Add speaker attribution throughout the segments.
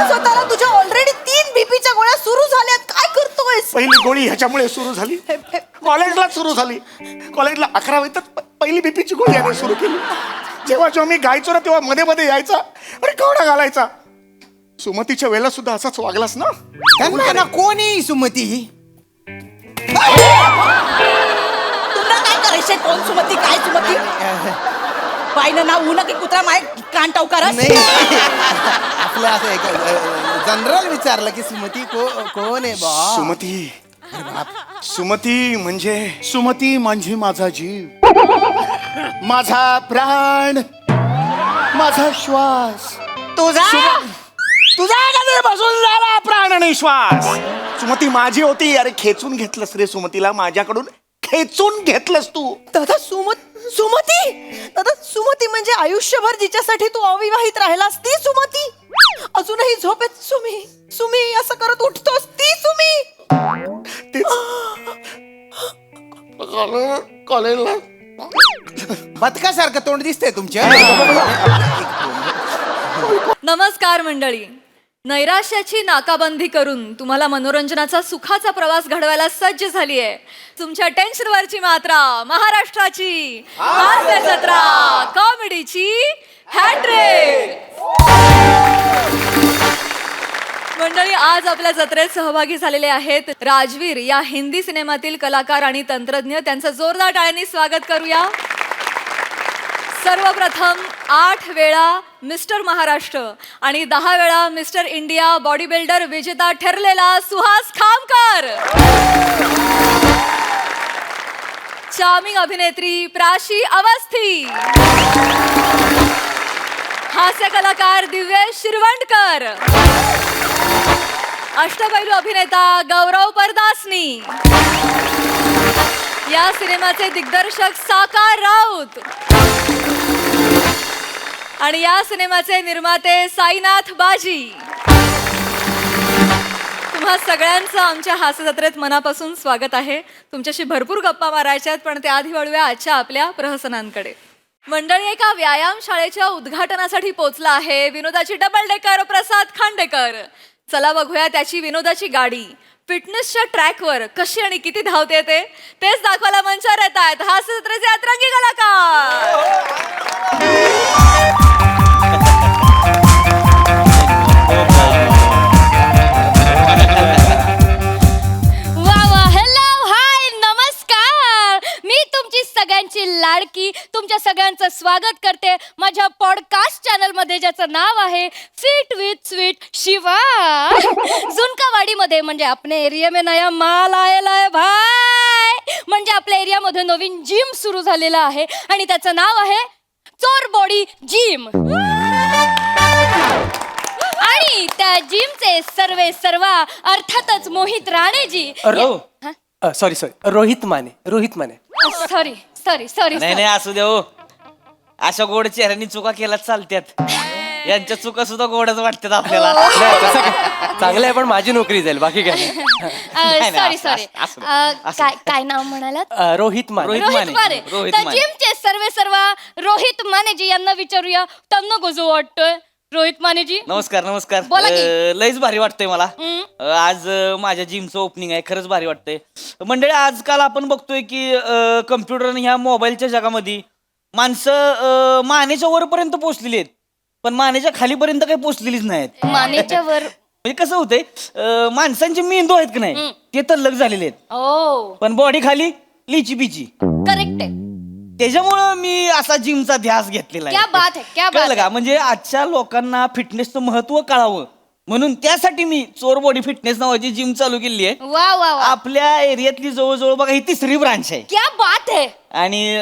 Speaker 1: स्वतःला तुझ्या ऑलरेडी 3 बीपीच्या गोळ्या सुरू झाल्यात. काय करतोयस?
Speaker 2: पहिली गोळी ह्याच्यामुळे सुरू झाली. कॉलेजला सुरू झाली. कॉलेजला 11वीत पहिली बीपीची गोळी याने सुरू केली. जेव्हा जेव्हा मी गायचो ना तेव्हा मध्ये मध्ये यायचा अरे केवढा घालायचा. सुमतीच्या वेळेला सुद्धा असाच वागलास ना.
Speaker 3: त्यांना कोण आहे सुमती?
Speaker 1: तुला काय करायचंय? कोण सुमती? काय सुमती? पाहिलं ना ऊन की कुत्रा माय कान टावकारस.
Speaker 3: नाही आपलं असं एक जनरल विचारलं की सुमती कोण आहे बा?
Speaker 2: सुमती म्हणजे माझा जीव, माझा प्राण, माझा श्वास. तुझा कधी बसून झाला प्राण आणि श्वास. सुमती माझी होती. अरे खेचून घेतलंस रे सुमतीला माझ्याकडून. खेचून घेतलंस तू.
Speaker 1: दादा सुमती दादा सुमती म्हणजे आयुष्यभर जिच्यासाठी तू अविवाहित राहिलास ती सुमती. अजूनही झोपेत सुमी असं करत उठतोस ती सुमी.
Speaker 2: कॉलेजला
Speaker 3: बदकासारखं तोंड दिसतंय तुमच्या.
Speaker 4: नमस्कार मंडळी. नैराश्याची नाकाबंदी करून तुम्हाला मनोरंजनाचा सुखाचा प्रवास घडवायला सज्ज झाली आहे तुमच्या टेन्शनवरची मात्रा महाराष्ट्राची हास्य जत्रा कॉमेडीची हॅट्रिक. मंडळी आज आपल्या जत्रेत सहभागी झालेले आहेत राजवीर या हिंदी सिनेमातील कलाकार आणि तंत्रज्ञ. त्यांचं जोरदार टाळ्यांनी स्वागत करूया. सर्वप्रथम 8 वेळा मिस्टर महाराष्ट्र आणि 10 वेळा मिस्टर इंडिया बॉडी बिल्डर विजेता ठरलेला सुहास खामकर. चार्मिंग अभिनेत्री प्राशी अवस्थी. हास्य कलाकार दिव्येश शिरवंडकर. अष्टपैलू अभिनेता गौरव परदासनी. या सिनेमाचे दिग्दर्शक साकार राऊत आणि या सिनेमाचे निर्माते साईनाथ बाजी. तुम्हा सगळ्यांचं आमच्या हास्य जत्रेत मनापासून स्वागत आहे. तुमच्याशी भरपूर गप्पा मारायच्या आहेत पण त्याआधी वळूया आजच्या आपल्या प्रहसनांकडे. मंडळी एका व्यायाम शाळेच्या उद्घाटनासाठी पोचला आहे विनोदाची डबल डेकर प्रसाद खांडेकर. चला बघूया त्याची विनोदाची गाडी फिटनेसच्या ट्रॅकवर कशी आणि किती धावते तेच दाखवायला मंचावर येत आहेत हास्य जत्रेचे अतरंगी कलाकार.
Speaker 5: सगळ्यांची लाडकी तुमच्या सगळ्यांचं स्वागत करते माझ्या पॉडकास्ट चॅनल मध्ये ज्याचं नाव आहे फिट विथ स्वीट शिवा. जुनकावाडीमध्ये म्हणजे आपल्या एरिया में नया माल आयला आहे भाई. म्हणजे आपल्या एरियामध्ये नवीन जिम सुरू झालेला आहे आणि त्याचं नाव आहे चोर बॉडी जिम. आणि त्या जिमचे सर्वा अर्थातच मोहित राणेजी.
Speaker 6: सॉरी रोहित माने.
Speaker 5: सॉरी
Speaker 7: नाही असू दे हो. अशा गोड चेहऱ्यानी चुका केल्या चालत्यात. यांच्या चुका सुद्धा गोडच वाटतात आपल्याला.
Speaker 6: चांगलं आहे पण माझी नोकरी जाईल बाकी काय.
Speaker 5: सॉरी काय नाव म्हणालात?
Speaker 6: रोहित माने.
Speaker 5: जिमचे सर्व रोहित मानेजी यांना विचारूया त्यांना कसं वाटतंय. रोहित मानेजी
Speaker 7: नमस्कार.
Speaker 5: बोला की.
Speaker 7: लईच भारी वाटतंय मला. आज माझ्या जिमचं ओपनिंग आहे. खरंच भारी वाटतंय. मंडळी आजकाल आपण बघतोय की कम्प्युटर ह्या मोबाईलच्या जगामध्ये माणसं मानेच्या वरपर्यंत पोहोचलेली आहेत पण मानेच्या खालीपर्यंत काही पोहोचलेलीच नाहीत.
Speaker 5: मानेच्या वर
Speaker 7: म्हणजे कसं होतंय माणसांचे मेंदू आहेत की नाही ते तल्लक झालेले आहेत पण बॉडी खाली लिची बिची.
Speaker 5: करेक्ट आहे.
Speaker 7: त्याच्यामुळं मी असा जिमचा ध्यास घेतलेला
Speaker 5: आहे.
Speaker 7: का म्हणजे आजच्या लोकांना फिटनेसचं महत्व कळावं म्हणून त्यासाठी मी चोर बॉडी फिटनेस नावाची जिम चालू केली आहे.
Speaker 5: वा
Speaker 7: आपल्या एरियातली जवळजवळ बघा ही 3री ब्रांच आहे.
Speaker 5: क्या बात आहे.
Speaker 7: आणि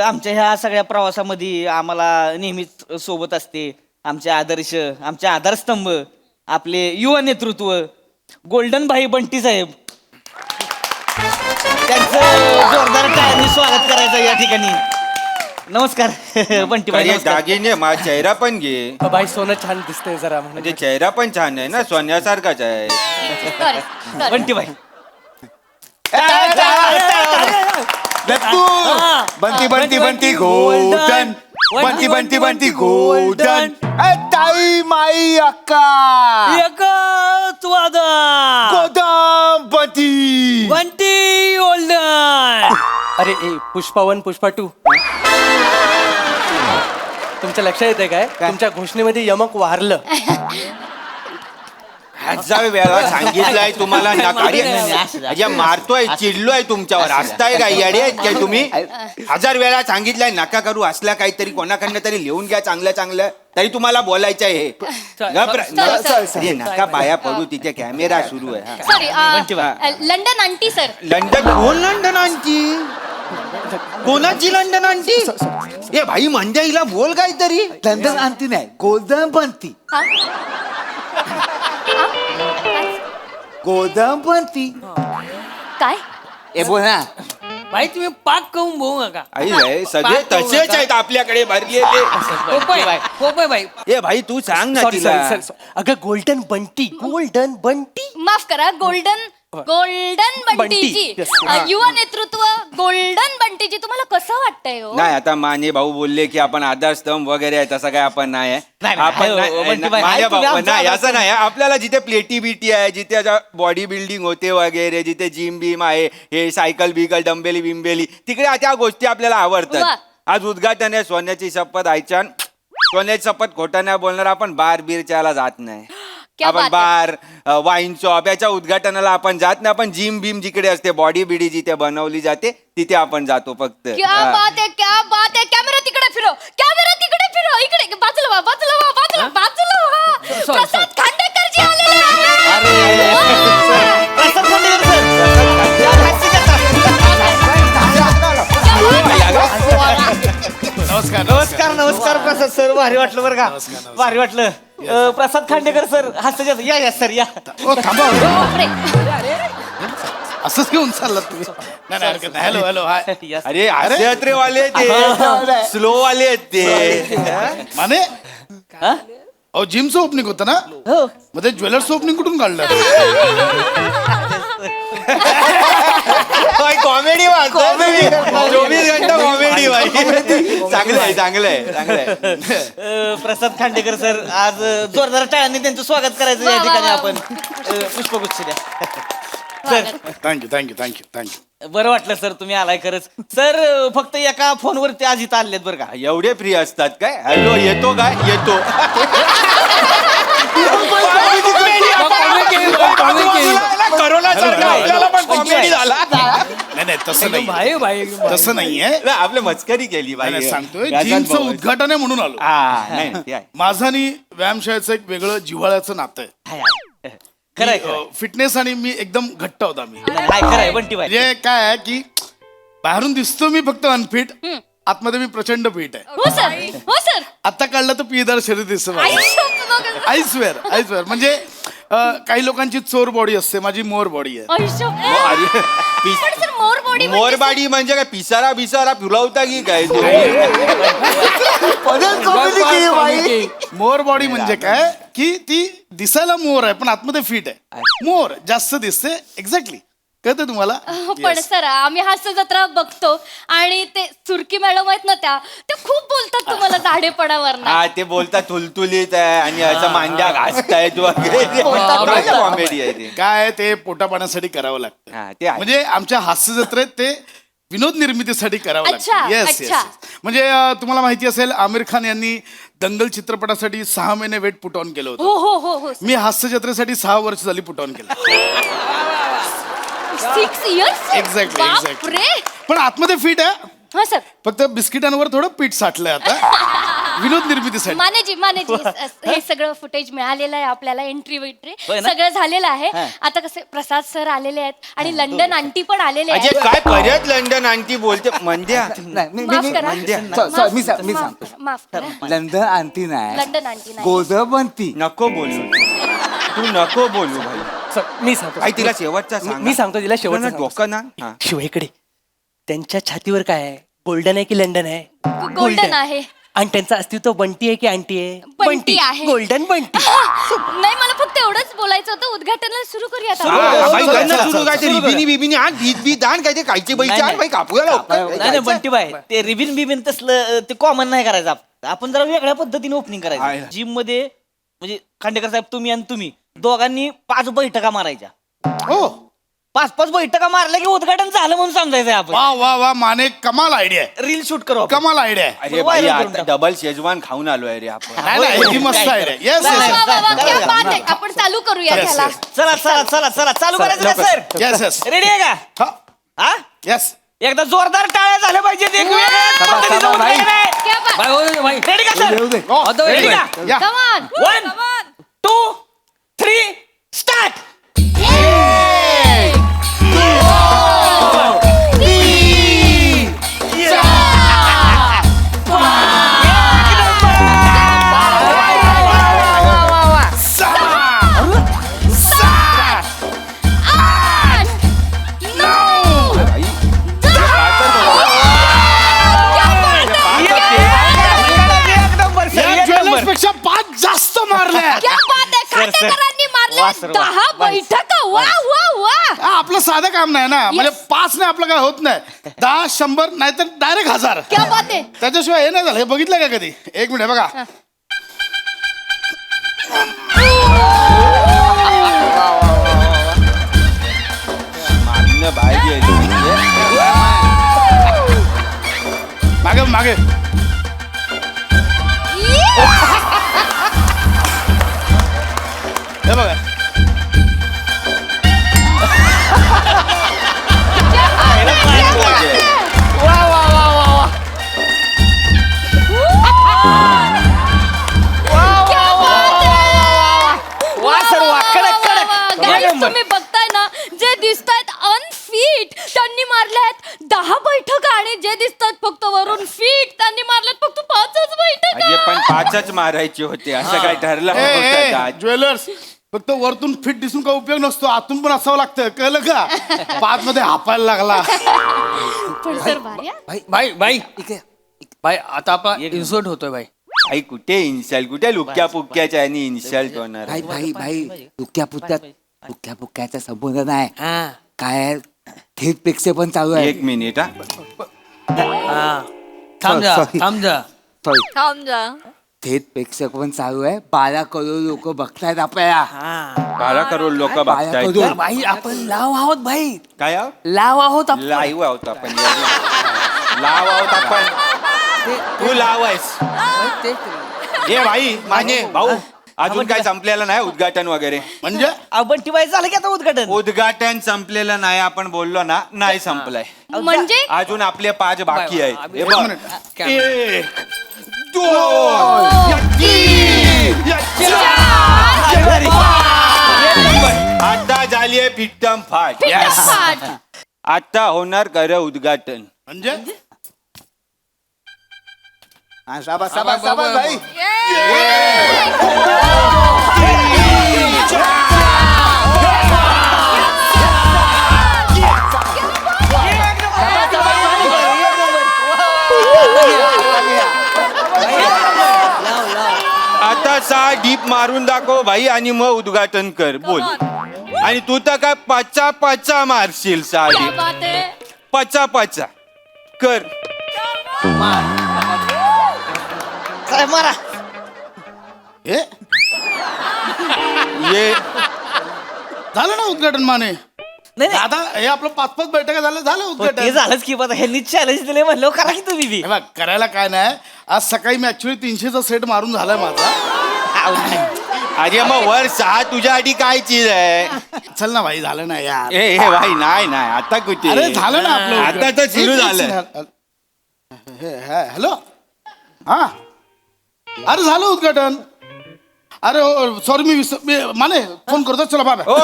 Speaker 7: आमच्या ह्या सगळ्या प्रवासामध्ये आम्हाला नेहमीच सोबत असते आमचे आदर्श आमचे आधारस्तंभ आपले युवा नेतृत्व गोल्डन भाई बंटी साहेब. त्यांचं जोरदार टाळ्यांनी स्वागत करायचं या ठिकाणी. नमस्कार बंटी भाई.
Speaker 8: दागिने माझा चेहरा पण घे.
Speaker 6: बाई सोनं छान दिसतंय जरा
Speaker 8: म्हणजे चेहरा पण छान आहे ना सोन्यासारखाच आहे.
Speaker 7: बंटी भाई
Speaker 8: बंटी बंटी बंटी गोल्डन बंटी बंटी बंटी गोल्डन
Speaker 2: ताई माई अक्का
Speaker 6: एकच वादा
Speaker 2: गोदाम बंटी
Speaker 6: बंटी गोल्डन. अरे पुष्पा 1 पुष्पा 2 तुमच्या लक्षात येते काय तुमच्या घोषणेमध्ये यमक वारलं.
Speaker 8: हजार वेळा सांगितलंय तुम्हाला अरे मारतोय चिडलोय तुमच्यावर हसताय काय येडे आहेत काय तुम्ही 1000 वेळा सांगितलंय नका करू असल्या काहीतरी कोणाकडनं तरी लिहून घ्या चांगलं चांगलं तरी तुम्हाला बोलायचं आहे अरे नका पाया पडू तिथे कॅमेरा सुरू आहे हा.
Speaker 5: Sorry London aunty sir.
Speaker 8: London कोण लंडन आणती कोणाची लंडन आणती ए भाई म्हणजे हिला बोल काहीतरी
Speaker 2: लंडन आणती नाही गोदाम बनती गोदाम बनती
Speaker 5: काय
Speaker 2: ए बोल ना
Speaker 6: भाई तुम्ही पाक कहून बोलू नका.
Speaker 8: आई रे, सगळे तसेच आहेत आपल्याकडे भरली
Speaker 6: भाई
Speaker 8: ए भाई तू सांग ना
Speaker 6: सॉरी
Speaker 8: तिला
Speaker 6: सॉरी अगं गोल्डन बंटी
Speaker 5: माफ करा गोल्डन बंटीजी
Speaker 6: Yes.
Speaker 5: युवा नेतृत्व गोल्डन बंटीजी तुम्हाला कसं वाटतंय हो?
Speaker 8: नाही आता माने भाऊ बोलले की आपण आधारस्तंभ वगैरे आहे तसं काय आपण नाही आहे.
Speaker 6: नाही,
Speaker 8: आपण
Speaker 6: नाही,
Speaker 8: नाही-
Speaker 6: बंटी भाई,
Speaker 8: माने
Speaker 6: आहे तुम्ही
Speaker 8: भाऊ
Speaker 6: आमचा
Speaker 8: नाही असं
Speaker 6: आधारस्तंभ.
Speaker 8: नाही आहे. आपल्याला जिथे प्लेटी बिटी आहे जिथे बॉडी बिल्डिंग होते वगैरे जिथे जिम बिम आहे हे सायकल बिकल डंबेली बिंबेली तिकडे त्या गोष्टी आपल्याला
Speaker 5: वा.
Speaker 8: आवडतात. आज उद्घाटन आहे सोन्याची शपथ ऐच्यान सोन्याची शपथ खोटं नाही बोलणार आपण बार बीरच्याला जात नाही
Speaker 5: क्या
Speaker 8: आपण
Speaker 5: बात
Speaker 8: बार वाईन शॉप याच्या उद्घाटनाला आपण जात नाही आपण जिम बिम जिकडे असते बॉडी बिडी जिथे बनवली जाते तिथे आपण जातो फक्त
Speaker 5: क्या
Speaker 8: हा.
Speaker 5: बात आहे कॅमेरा तिकडे फिरो इकडे बाजूला व्हा बाजूला व्हा प्रसाद खांडेकर जी आलेले
Speaker 7: नमस्कार प्रसाद सर भारी वाटलं बरं का भारी वाटलं प्रसाद खांडेकर सर हास्य या सर या
Speaker 2: असंच घेऊन चाललात तुम्ही नाही नाही हरकत नाही हॅलो हॅलो हाय
Speaker 8: अरे हास्ययात्रे वाले ते स्लो वाले आहेत ते
Speaker 2: माने अहो जिमचं ओपनिंग होतं ना मग ते ज्वेलर्सचं ओपनिंग कुठून काढलं
Speaker 8: कॉमेडी 24 घंटा कॉमेडी भाई चांगलं आहे
Speaker 7: प्रसाद खांडेकर सर आज जोरदार टाळ्यांनी त्यांचं स्वागत करायचं या ठिकाणी आपण पुष्पगुच्छ द्या सर
Speaker 2: थँक्यू
Speaker 7: बरं वाटलं सर तुम्ही आलाय खरंच सर फक्त एका फोनवरती आज इथं आलेत बरं का
Speaker 8: एवढे फ्री असतात काय हॅलो येतो काय येतो करोना आपल्याला पण कॉमेडी झाला
Speaker 2: नाही तसं नाही तसं नाहीये
Speaker 8: नाही, आपलं मस्करी केली
Speaker 2: नाही,
Speaker 8: भाई
Speaker 2: नाही, सांगतोय जिमचं उद्घाटन आहे म्हणून आलो
Speaker 8: नाही ते आहे.
Speaker 2: माझं आणि व्यायामशाळेचं एक वेगळं जिव्हाळ्याचं नातं आहे
Speaker 7: खरंय
Speaker 2: फिटनेस आणि मी एकदम घट्ट होता मी
Speaker 7: खरंय बंटी भाई
Speaker 2: म्हणजे काय आहे की बाहेरून दिसतो मी फक्त अनफिट आतमध्ये मी प्रचंड फिट आहे
Speaker 5: हो सर
Speaker 2: आता काढलं तर पिदार शरीर दिसत आईसवेअर म्हणजे काही लोकांची चोर बॉडी असते माझी मोर बॉडी आहे
Speaker 8: मोरबाडी म्हणजे काय पिसारा बिसारा फिरवता की काय
Speaker 2: मोर बॉडी म्हणजे काय की ती दिसायला मोर आहे पण आतमध्ये फिट आहे मोर जास्त दिसते एक्झॅक्टली कळतं तुम्हाला
Speaker 5: पण सर आम्ही हास्य जत्रा बघतो आणि ते सुरकी मॅडम आहेत ना त्या खूप बोलतात तुम्हाला झाडेपणावर
Speaker 8: हा ते बोलता तुलतुलीत आहे आणि असं मांड्या घासतायत वगैरे कॉमेडी आहे ते
Speaker 2: काय ते पोटा पाण्यासाठी करावं लागतं
Speaker 8: हा, ते आहे.
Speaker 2: म्हणजे आमच्या हास्य जत्रेत ते विनोद निर्मितीसाठी करावं
Speaker 5: अच्छा,
Speaker 2: लागतं येस
Speaker 5: अच्छा.
Speaker 2: म्हणजे तुम्हाला माहिती असेल आमिर खान यांनी दंगल चित्रपटासाठी 6 महिने वेट पुट ऑन केलं होतं
Speaker 5: हो
Speaker 2: मी हास्य जत्रेसाठी 6 वर्ष झाली पुट ऑन केलं
Speaker 5: 6 years
Speaker 2: एक्झॅक्टली पण आतमध्ये फिट आहे
Speaker 5: हा सर
Speaker 2: फक्त बिस्किटांवर थोडं पीठ साठलंय आता विनोद निर्मितीसाठी
Speaker 5: मानेजी हे सगळं फुटेज मिळालेलं आहे आपल्याला एंट्री विंट्री
Speaker 7: होय ना?
Speaker 5: सगळं झालेलं आहे आता कसे प्रसाद सर आलेले आहेत आणि लंडन आंटी पण आलेले
Speaker 8: अजय
Speaker 5: आहेत
Speaker 8: काय परत लंडन आणती बोलते मंद्या
Speaker 5: माफ करा
Speaker 2: मी सांगतो
Speaker 5: माफ करा
Speaker 2: लंडन आणती नाही
Speaker 5: लंडन आंटी नाही
Speaker 2: गोदबंती
Speaker 8: नको बोलू तू नको बोलू भाई
Speaker 6: मी सांगतो
Speaker 8: आई तिला शेवटचा सांग
Speaker 6: मी सांगतो तिला शेवटचं सांगतो.
Speaker 8: डोकं ना हा.
Speaker 6: शिवायकडे त्यांच्या छातीवर काय आहे गोल्डन आहे की लंडन आहे
Speaker 5: गोल्डन आहे
Speaker 6: आणि त्यांचं अस्तित्व बंटी आहे की आंटी आहे
Speaker 5: बंटी आहे.
Speaker 6: गोल्डन बंटी
Speaker 5: नाही मला फक्त एवढंच बोलायचं थांबायचं होतं उद्घाटनाला सुरू करूयात
Speaker 7: सुरू
Speaker 5: आपण.
Speaker 7: करू.
Speaker 8: बाई,
Speaker 7: चला,
Speaker 8: गणना
Speaker 7: चला,
Speaker 8: सुरू काय ते
Speaker 7: सुरू करा.
Speaker 8: रिबिनी बिबिनी आण भीत भीत आण काय ते कायचे बैचे आण बाई कापूया
Speaker 7: नाही नाही बंटी बाय ते रिबिन बिबिन तसलं ते कॉमन नाही करायचं आपण जरा वेगळ्या पद्धतीने ओपनिंग
Speaker 8: आहे.
Speaker 7: करायचं जिम मध्ये म्हणजे खांडेकर साहेब तुम्ही आणि तुम्ही दोघांनी 5 बैठका मारायच्या
Speaker 2: हो
Speaker 7: 5 बैठका मारल्या की उद्घाटन झालं म्हणून समजायचं आपण
Speaker 2: वा वा वा माने कमाल आयडिया आहे
Speaker 7: रील शूट करू आपण.
Speaker 2: कमाल आयडिया आहे
Speaker 8: अरे बाई आता डबल शेजवान खाऊन आलोय रे आपण
Speaker 2: नाही नाही ही मस्त आयडिया येस
Speaker 7: नाही,
Speaker 5: वा,
Speaker 2: येस
Speaker 5: वा, वा,
Speaker 7: नाही,
Speaker 5: क्या बात आहे. आपण चालू करूया
Speaker 2: Yes,
Speaker 5: त्याला
Speaker 2: yes.
Speaker 7: चला चला चला चला चालू करायचं का सर
Speaker 2: येस येस
Speaker 7: रेडी आहे का हा
Speaker 2: येस
Speaker 7: एकदा जोरदार टाळ्या झाल्या पाहिजेत एक वेगळ्या पद्धतीचं उद्घाटन आहे.
Speaker 5: क्या बात.
Speaker 7: रेडी का सर रेडी का
Speaker 2: या
Speaker 5: Come on.
Speaker 7: 1 2 3 स्टार्ट
Speaker 2: या ज्वेलर्स पेक्षा 5 जास्त मारल्या
Speaker 5: क्या बात आहे.
Speaker 7: Sir, sir.
Speaker 5: खांडेकरांनी
Speaker 7: वा,
Speaker 5: मारल्या
Speaker 7: सर, वा.
Speaker 5: 10 बैठका. वा वा वा.
Speaker 2: हा, आपलं साधं काम नाही ना म्हणजे 5 ने आपलं काय होत नाही 10 100 नाहीतर डायरेक्ट 1000
Speaker 5: क्या बात आहे.
Speaker 2: त्याच्याशिवाय हे नाही झालं हे बघितलं का कधी एक मिनिट बघा
Speaker 8: मागणं बाहेर
Speaker 2: मागे मागे हे बघा
Speaker 7: वा सर वा कडक कडक
Speaker 5: Guys,
Speaker 7: एक नंबर
Speaker 5: तुम्ही बघताय ना जे दिसतायत अनफिट त्यांनी मारल्यात 10 बैठका आणि जे दिसतात फक्त वरून फिट त्यांनी मारल्यात फक्त 5च बैठका.
Speaker 8: अरे पण 5च मारायचे होते असं काय ठरलं होतं आज.
Speaker 2: ज्वेलर्स फक्त वरतून फिट दिसून का उपयोग नसतो आतून पण असावं लागतं कळलं का 5 मध्ये हापायला लागला
Speaker 5: पण सर भारी हा.
Speaker 6: भाई भाई इकडे भाई आता आपला इन्सर्ट होतोय भाई
Speaker 8: आई कुठे इन्सल्ट कुठे लुक्या पुक्याच्या आणि इन्सल्ट होणार
Speaker 9: भाई भाई भाई दुख्या पुक्याचा संबंध नाही काय थेट प्रेक्षेपण चालू आहे
Speaker 8: एक मिनिट हा
Speaker 6: थांब जा
Speaker 9: Sorry.
Speaker 6: थांब जा
Speaker 9: Sorry.
Speaker 4: थांब जा
Speaker 9: थेट प्रेक्षेपण चालू आहे 12 करोड लोक बघतायत आपल्याला
Speaker 8: 12 करोड लोक
Speaker 9: 12
Speaker 8: बघतायत
Speaker 9: करोड.
Speaker 6: भाई आपण लाव आहोत भाई
Speaker 8: काय आहोत?
Speaker 6: लाव आहोत आपण.
Speaker 8: लाईव्ह आहोत आपण लाव आहोत आपण तू लाव आहेस ये भाई माने भाऊ अजून काय संपलेलं नाही उद्घाटन वगैरे
Speaker 2: म्हणजे
Speaker 7: बंटी बाय झालं की आता उद्घाटन
Speaker 8: उद्घाटन संपलेलं नाही आपण बोललो ना नाही संपलंय
Speaker 5: म्हणजे
Speaker 8: अजून आपले 5 बाकी आहेत हे बघ
Speaker 2: एक,
Speaker 8: आता झालीये फिट्टम फाट
Speaker 5: पिठ्ठापाठ.
Speaker 8: आता होणार खरं उद्घाटन
Speaker 2: म्हणजे
Speaker 3: हा, शाबास शाबास शाबास भाई
Speaker 8: आता 6 डीप मारून दाखव भाई आणि मग उद्घाटन कर बोल आणि तू तर काय 5 मारशील 6
Speaker 5: क्या
Speaker 8: डीप
Speaker 5: बात आहे.
Speaker 8: 5 कर
Speaker 7: काय मारा
Speaker 2: हे
Speaker 8: ये
Speaker 2: झालं ना उद्घाटन माने
Speaker 7: नाही नाही
Speaker 2: दादा हे आपलं 5 बैठका झालं झालं
Speaker 7: हो,
Speaker 2: उद्घाटन
Speaker 7: ते झालंच की आता ह्यांनी चॅलेंज दिले म्हणलं करा की तुम्ही बी
Speaker 2: हे बघ करायला काय नाही आज सकाळी मी ऍक्च्युली 300चा सेट मारून झालाय माझा
Speaker 8: अरे मग वर 6 तुझ्यासाठी काय चीज आहे
Speaker 2: चल ना भाई झालं ना यार
Speaker 8: ए हे भाई नाही नाही आता कुठे
Speaker 2: अरे झालं ना आपलं
Speaker 8: आता तर सुरू झालं
Speaker 2: हॅलो हा अरे झालं उद्घाटन अरे सॉरी मी माने फोन करतो चला बाबा
Speaker 8: ओ,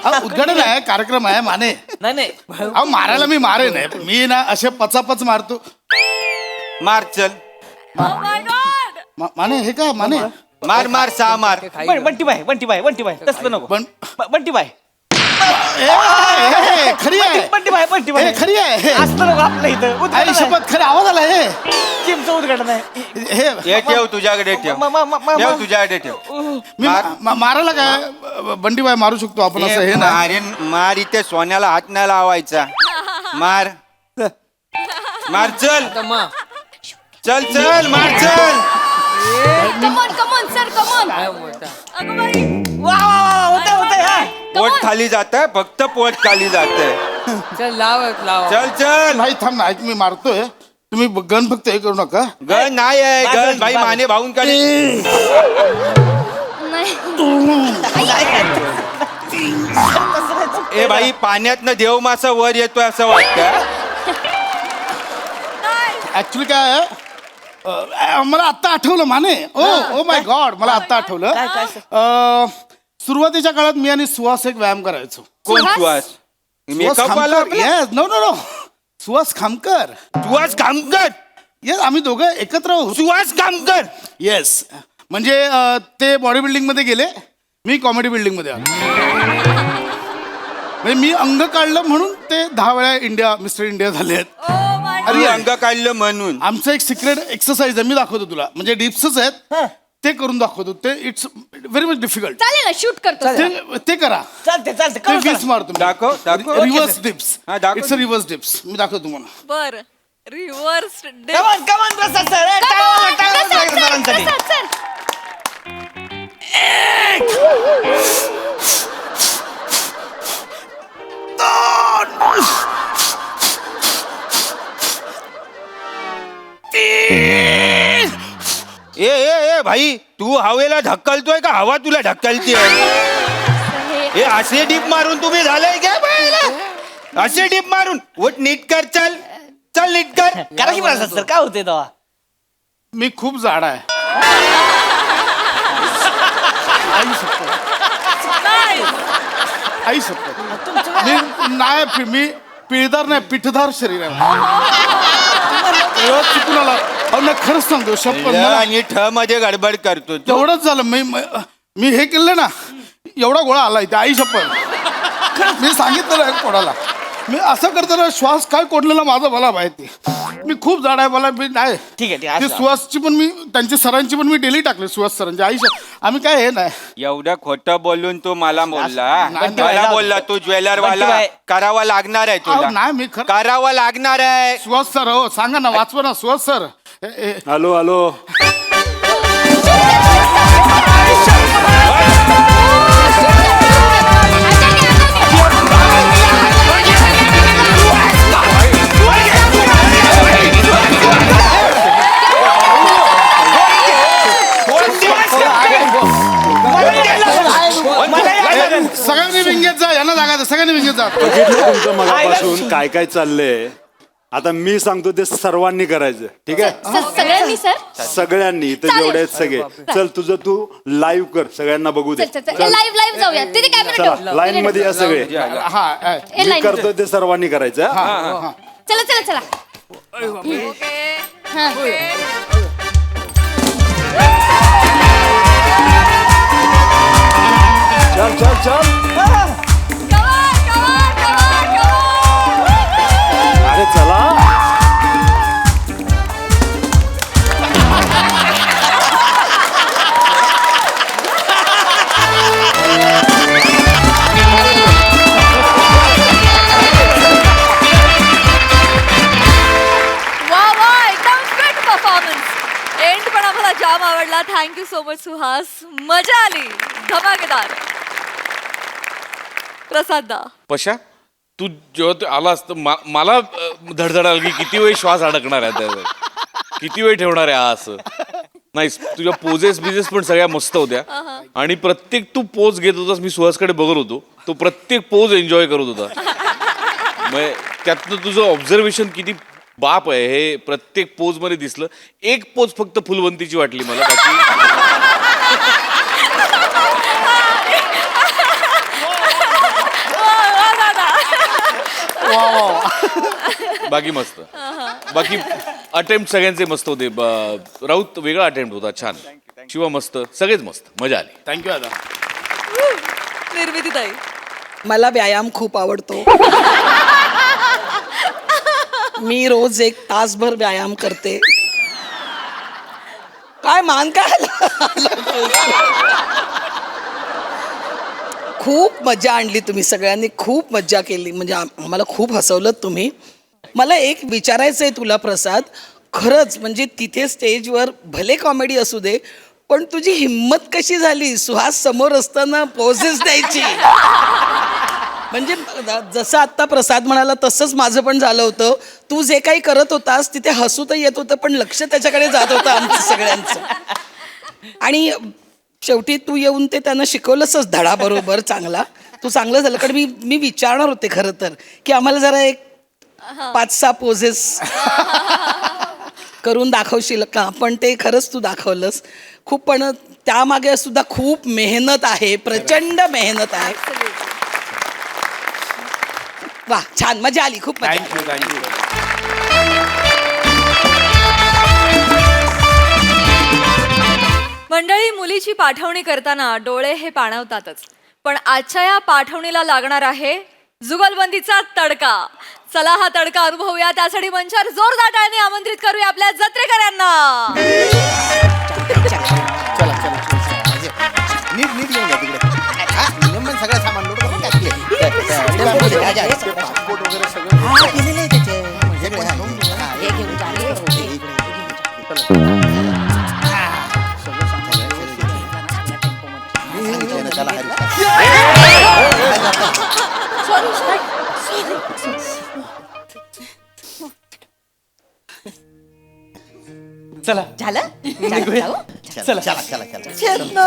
Speaker 2: अहो, उद्घाटन आहे कार्यक्रम आहे माने
Speaker 7: नाही नाही
Speaker 2: अहो मारायला मी मारे नाही मी ना असे पचापच मारतो
Speaker 8: मार चल
Speaker 2: माने हे काय माने
Speaker 8: मार 6 मार
Speaker 7: बंटी बाय तसलं नको
Speaker 2: पण
Speaker 7: बंटी बाय
Speaker 2: खरी आहे
Speaker 7: बंटी भाई बंटी भाई
Speaker 2: हे, खरी आहे
Speaker 7: असतं लोक आपल्या इथं
Speaker 2: आई
Speaker 7: उद्घाटन आहे.
Speaker 2: शपथ खरं आवाज आला हे
Speaker 7: जिमचं उद्घाटन आहे
Speaker 2: हे
Speaker 8: हे ठेव तुझ्याकडे ठेव ठेव तुझ्याकडे ठेव
Speaker 2: मी मारायला काय बंडीबाई मारू शकतो आपण असं हे ना
Speaker 8: मारेन मार इथे सोन्याला हात नाही लावायचा मार मार चल चल चल मार चल
Speaker 5: कमॉन सर कमॉन
Speaker 4: अगं बाई
Speaker 7: वा वा वा होतंय होतंय हा
Speaker 8: पोट खाली जात आहे फक्त पोट खाली जात आहे
Speaker 6: चल लाव लाव
Speaker 8: चल चल
Speaker 2: नाही थांब ना ऐक मी मारतोय तुम्ही गन फक्त हे करू नका
Speaker 8: गण नाही आहे गण भाई माने भाऊंकडे ए भाई पाण्यातनं देव मासा वर येतोय असं वाटतं
Speaker 2: ऍक्च्युली काय आहे, मला आत्ता आठवलं माने ओ माय गॉड मला आत्ता आठवलं सुरुवातीच्या काळात मी आणि सुहास एक व्यायाम करायचो
Speaker 8: कोण सुहास मेकअप वाला
Speaker 2: yes no no no Suhas Khamkar
Speaker 8: Suhas Kamkar
Speaker 2: yes आम्ही दोघं एकत्र होतो
Speaker 8: सुहास कामकर
Speaker 2: येस म्हणजे ते बॉडी बिल्डिंग मध्ये गेले मी कॉमेडी बिल्डिंग मध्ये आलो म्हणजे मी अंग काढलं म्हणून ते 10 वेळा इंडिया मिस्टर इंडिया झाले आहेत
Speaker 8: अरे अंग काढलं म्हणून
Speaker 2: आमचं एक सिक्रेट एक्सरसाइज आहे मी दाखवतो तुला म्हणजे डिप्सच आहेत ते करून दाखवतो ते इट्स व्हेरी मच डिफिकल्ट
Speaker 5: चालेल ना शूट करतो
Speaker 2: ते करा
Speaker 7: चालते चालते
Speaker 2: ते 20 मारतो
Speaker 8: दाखव दाखव
Speaker 2: रिव्हर्स डिप्स
Speaker 8: हा, दाखव.
Speaker 2: इट्स रिव्हर्स डिप्स मी दाखवतो तुम्हाला
Speaker 4: बर रिव्हर्स
Speaker 7: कमान कमान प्रसाद सर सरांसाठी
Speaker 8: ए ए ए भाई तू हवेला ढकलतोय का हवा तुला ढकलतीये हे असे डीप मारून तुम्ही झालंय काय बाईला? असे डीप मारून उठ नीट कर चल चल नीट कर
Speaker 7: करा की प्रसाद सर काय होते तेव्हा
Speaker 2: मी खूप जाड आहे आई शपथ मी नाही मी पिळदार नाही पिठदार शरीर आहे एवढं चुकून आला अहो ना खरंच सांगतो शपथ मला
Speaker 8: आणि ठ मध्ये गडबड करतो तू.
Speaker 2: तेवढंच झालं मी हे केलं ना एवढा गोळा आला इथे आई शपथ मी सांगितलं ना कोणाला मी असं करताना श्वास काय कोडलेला माझा मला माहिती मी खूप जाड आहे मला मी नाही
Speaker 7: ठीक आहे, ठीक आहे,
Speaker 2: ती
Speaker 7: असं.
Speaker 2: सुहासची पण मी त्यांच्या सरांची पण मी डेली टाकले सुहास सरांची आई आम्ही काय हे नाही
Speaker 8: एवढं खोटं बोलून तो मला बोलला
Speaker 2: नाही,
Speaker 8: मला
Speaker 7: नाही.
Speaker 8: बोलला तू ज्वेलर वाला
Speaker 7: बंटी भाई.
Speaker 8: करावा लागणार आहे
Speaker 2: अहो,
Speaker 8: तुला
Speaker 2: नाही मी खरं
Speaker 8: करावा लागणार आहे
Speaker 2: सुहास सर हो सांगा ना वाचवा ना सुहास सर
Speaker 10: हॅलो हॅलो
Speaker 2: सगळ्यांनी विंगेत जा यांना जागा सगळ्यांनी विंगेत जा
Speaker 10: बघितलं तुमचं मगापासून काय काय चाललंय आता मी सांगतो ते सर्वांनी करायचं ठीक आहे
Speaker 5: सगळ्यांनी सर
Speaker 10: सगळ्यांनी इथं
Speaker 5: चालेल.
Speaker 10: जेवढे आहेत सगळे चल तुझं तू लाईव्ह कर सगळ्यांना बघू दे
Speaker 5: लाईव्ह जाऊया तिथे
Speaker 10: चला
Speaker 5: कॅमेरा
Speaker 10: लाईन मध्ये या सगळे
Speaker 2: हा
Speaker 10: मी करतो ते सर्वांनी करायचं हा?
Speaker 5: चला चला चला हा.
Speaker 10: चल चल चल अरे चला
Speaker 4: वा वा एकदम फिट परफॉर्मन्स एंड पण आम्हाला जाम आवडला थँक्यू सो मच सुहास मजा आली धमाकेदार प्रसाद दा
Speaker 11: पशा तू जेव्हा तू आलास तर मला धडधड आली की किती वेळ श्वास अडकणार आहे त्याचा किती वेळ ठेवणार आहे हा असं नाही तुझ्या पोजेस बिजेस पण सगळ्या मस्त होत्या आणि प्रत्येक तू पोज घेत होतास मी सुहासकडे बघत होतो तो प्रत्येक पोज एन्जॉय करत होता म्हणजे त्यातनं तुझं ऑब्झर्वेशन किती बाप आहे हे प्रत्येक पोज मध्ये दिसलं एक पोज फक्त फुलवंतीची वाटली मला बाकी मस्त बाकी अटेम्प्ट सगळ्यांचे मस्त होते राऊत वेगळा अटेम्प्ट होता छान शिवा मस्त सगळेच मस्त मजा आली
Speaker 2: थँक्यू दादा
Speaker 4: निर्मिती ताई
Speaker 12: मला व्यायाम खूप आवडतो. मी रोज 1 तासभर व्यायाम करते. काय मान काय खूप मजा आणली तुम्ही सगळ्यांनी, खूप मज्जा केली. म्हणजे आम्हाला खूप हसवलं तुम्ही. मला एक विचारायचं आहे तुला प्रसाद, खरंच म्हणजे तिथे स्टेजवर भले कॉमेडी असू दे, पण तुझी हिंमत कशी झाली सुहास समोर असताना पोजेस द्यायची? म्हणजे जसं आत्ता प्रसाद म्हणाला तसंच माझं पण झालं होतं. तू जे काही करत होतास तिथे हसू तर येत होतं, पण लक्ष त्याच्याकडे जात होतं आमचं सगळ्यांचं. आणि शेवटी तू येऊन ते त्यांना शिकवलंसच धडा बरोबर चांगला. तू चांगलं झालं. कारण मी विचारणार होते खरं तर की आम्हाला जरा एक 5-6 पोजेस करून दाखवशील का, पण ते खरंच तू दाखवलंस खूप. पण त्यामागे सुद्धा खूप मेहनत आहे, प्रचंड मेहनत आहे. वा, छान, मजा आली, खूप मजा आली.
Speaker 8: थँक्यू.
Speaker 4: मंडळी, मुलीची पाठवणी करताना डोळे हे पाणवतातच, पण आजच्या या पाठवणीला लागणार आहे जुगलबंदीचा तडका. चला हा तडका अनुभवूया. त्यासाठी मंचावर जोरदार टाळ्यांनी आमंत्रित करूया आपल्या जत्रेकरांना.
Speaker 3: चला नीट घेऊन जा तिकडे. नियमन सगळं सामान लोड करून टाकले. पासपोर्ट वगैरे सगळं केलेलं आहे त्याचे. हे घेऊन जा. चला
Speaker 6: चला
Speaker 5: झालं
Speaker 3: चला चला चला चला.
Speaker 1: चेतना.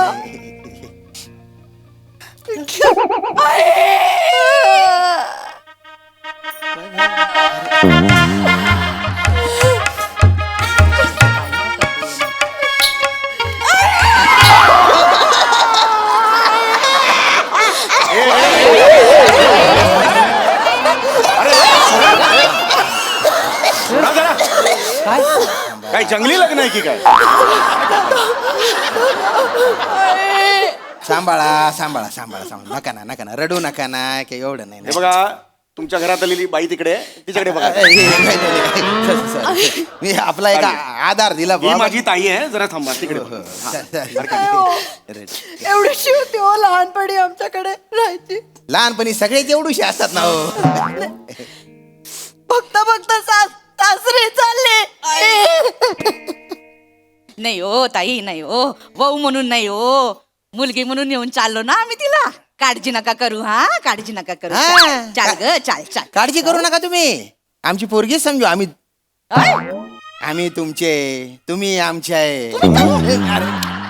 Speaker 10: काय जंगली लग्न आहे की काय?
Speaker 3: सांभाळा नका ना रडू नका ना, काही एवढं नाही.
Speaker 10: हे बघा, तुमच्या घरात आलेली बाई तिकडे, तिच्याकडे बघा.
Speaker 3: मी आपला एक आधार दिला.
Speaker 10: ही माझी ताई आहे, जरा थांबा तिकडे.
Speaker 1: एवढीशी होती हो लहानपणी आमच्याकडे राहायची.
Speaker 3: लहानपणी सगळेच एवढूशी असतात ना हो.
Speaker 1: बघता सासरे चालले.
Speaker 13: नाही हो ताई, नाही हो, वहू म्हणून नाही हो, मुलगी म्हणून येऊन चाललो ना आम्ही तिला. काळजी नका करू, काळजी नका करू. चाल ग, चाल.
Speaker 3: काळजी करू नका तुम्ही. आमची पोरगी समजू. आम्ही तुमचे, तुम्ही आमचे आहे.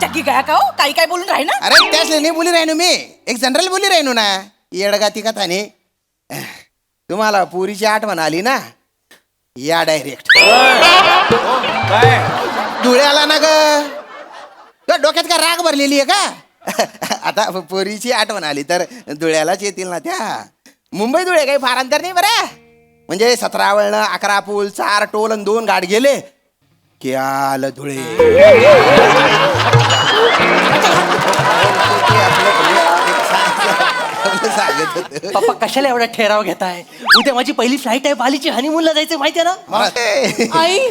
Speaker 13: चक्की काय का हो, काही काय बोलून राही ना.
Speaker 3: अरे त्याच नाही बोली राहिनो मी, एक जनरल बोली राहिनो ना. येडगाती कथाने तुम्हाला पुरीची आठवण आली ना, या डायरेक्ट धुळ्याला ना ग. डोक्यात का राग भरलेली आहे का? आता पोरीची आठवण आली तर धुळ्यालाच येतील ना त्या. मुंबई धुळे काही फार अंतर नाही बरं. म्हणजे 17 वळणं, 11 पूल, 4 टोल आणि 2 गाठ गेले की आलं धुळे.
Speaker 6: पप्पा कशाला एवढा ठेराव घेताय? उद्या माझी पहिली फ्लाईट आहे, बालीची हनीमूनला जायचं, माहितीये ना?
Speaker 13: आई,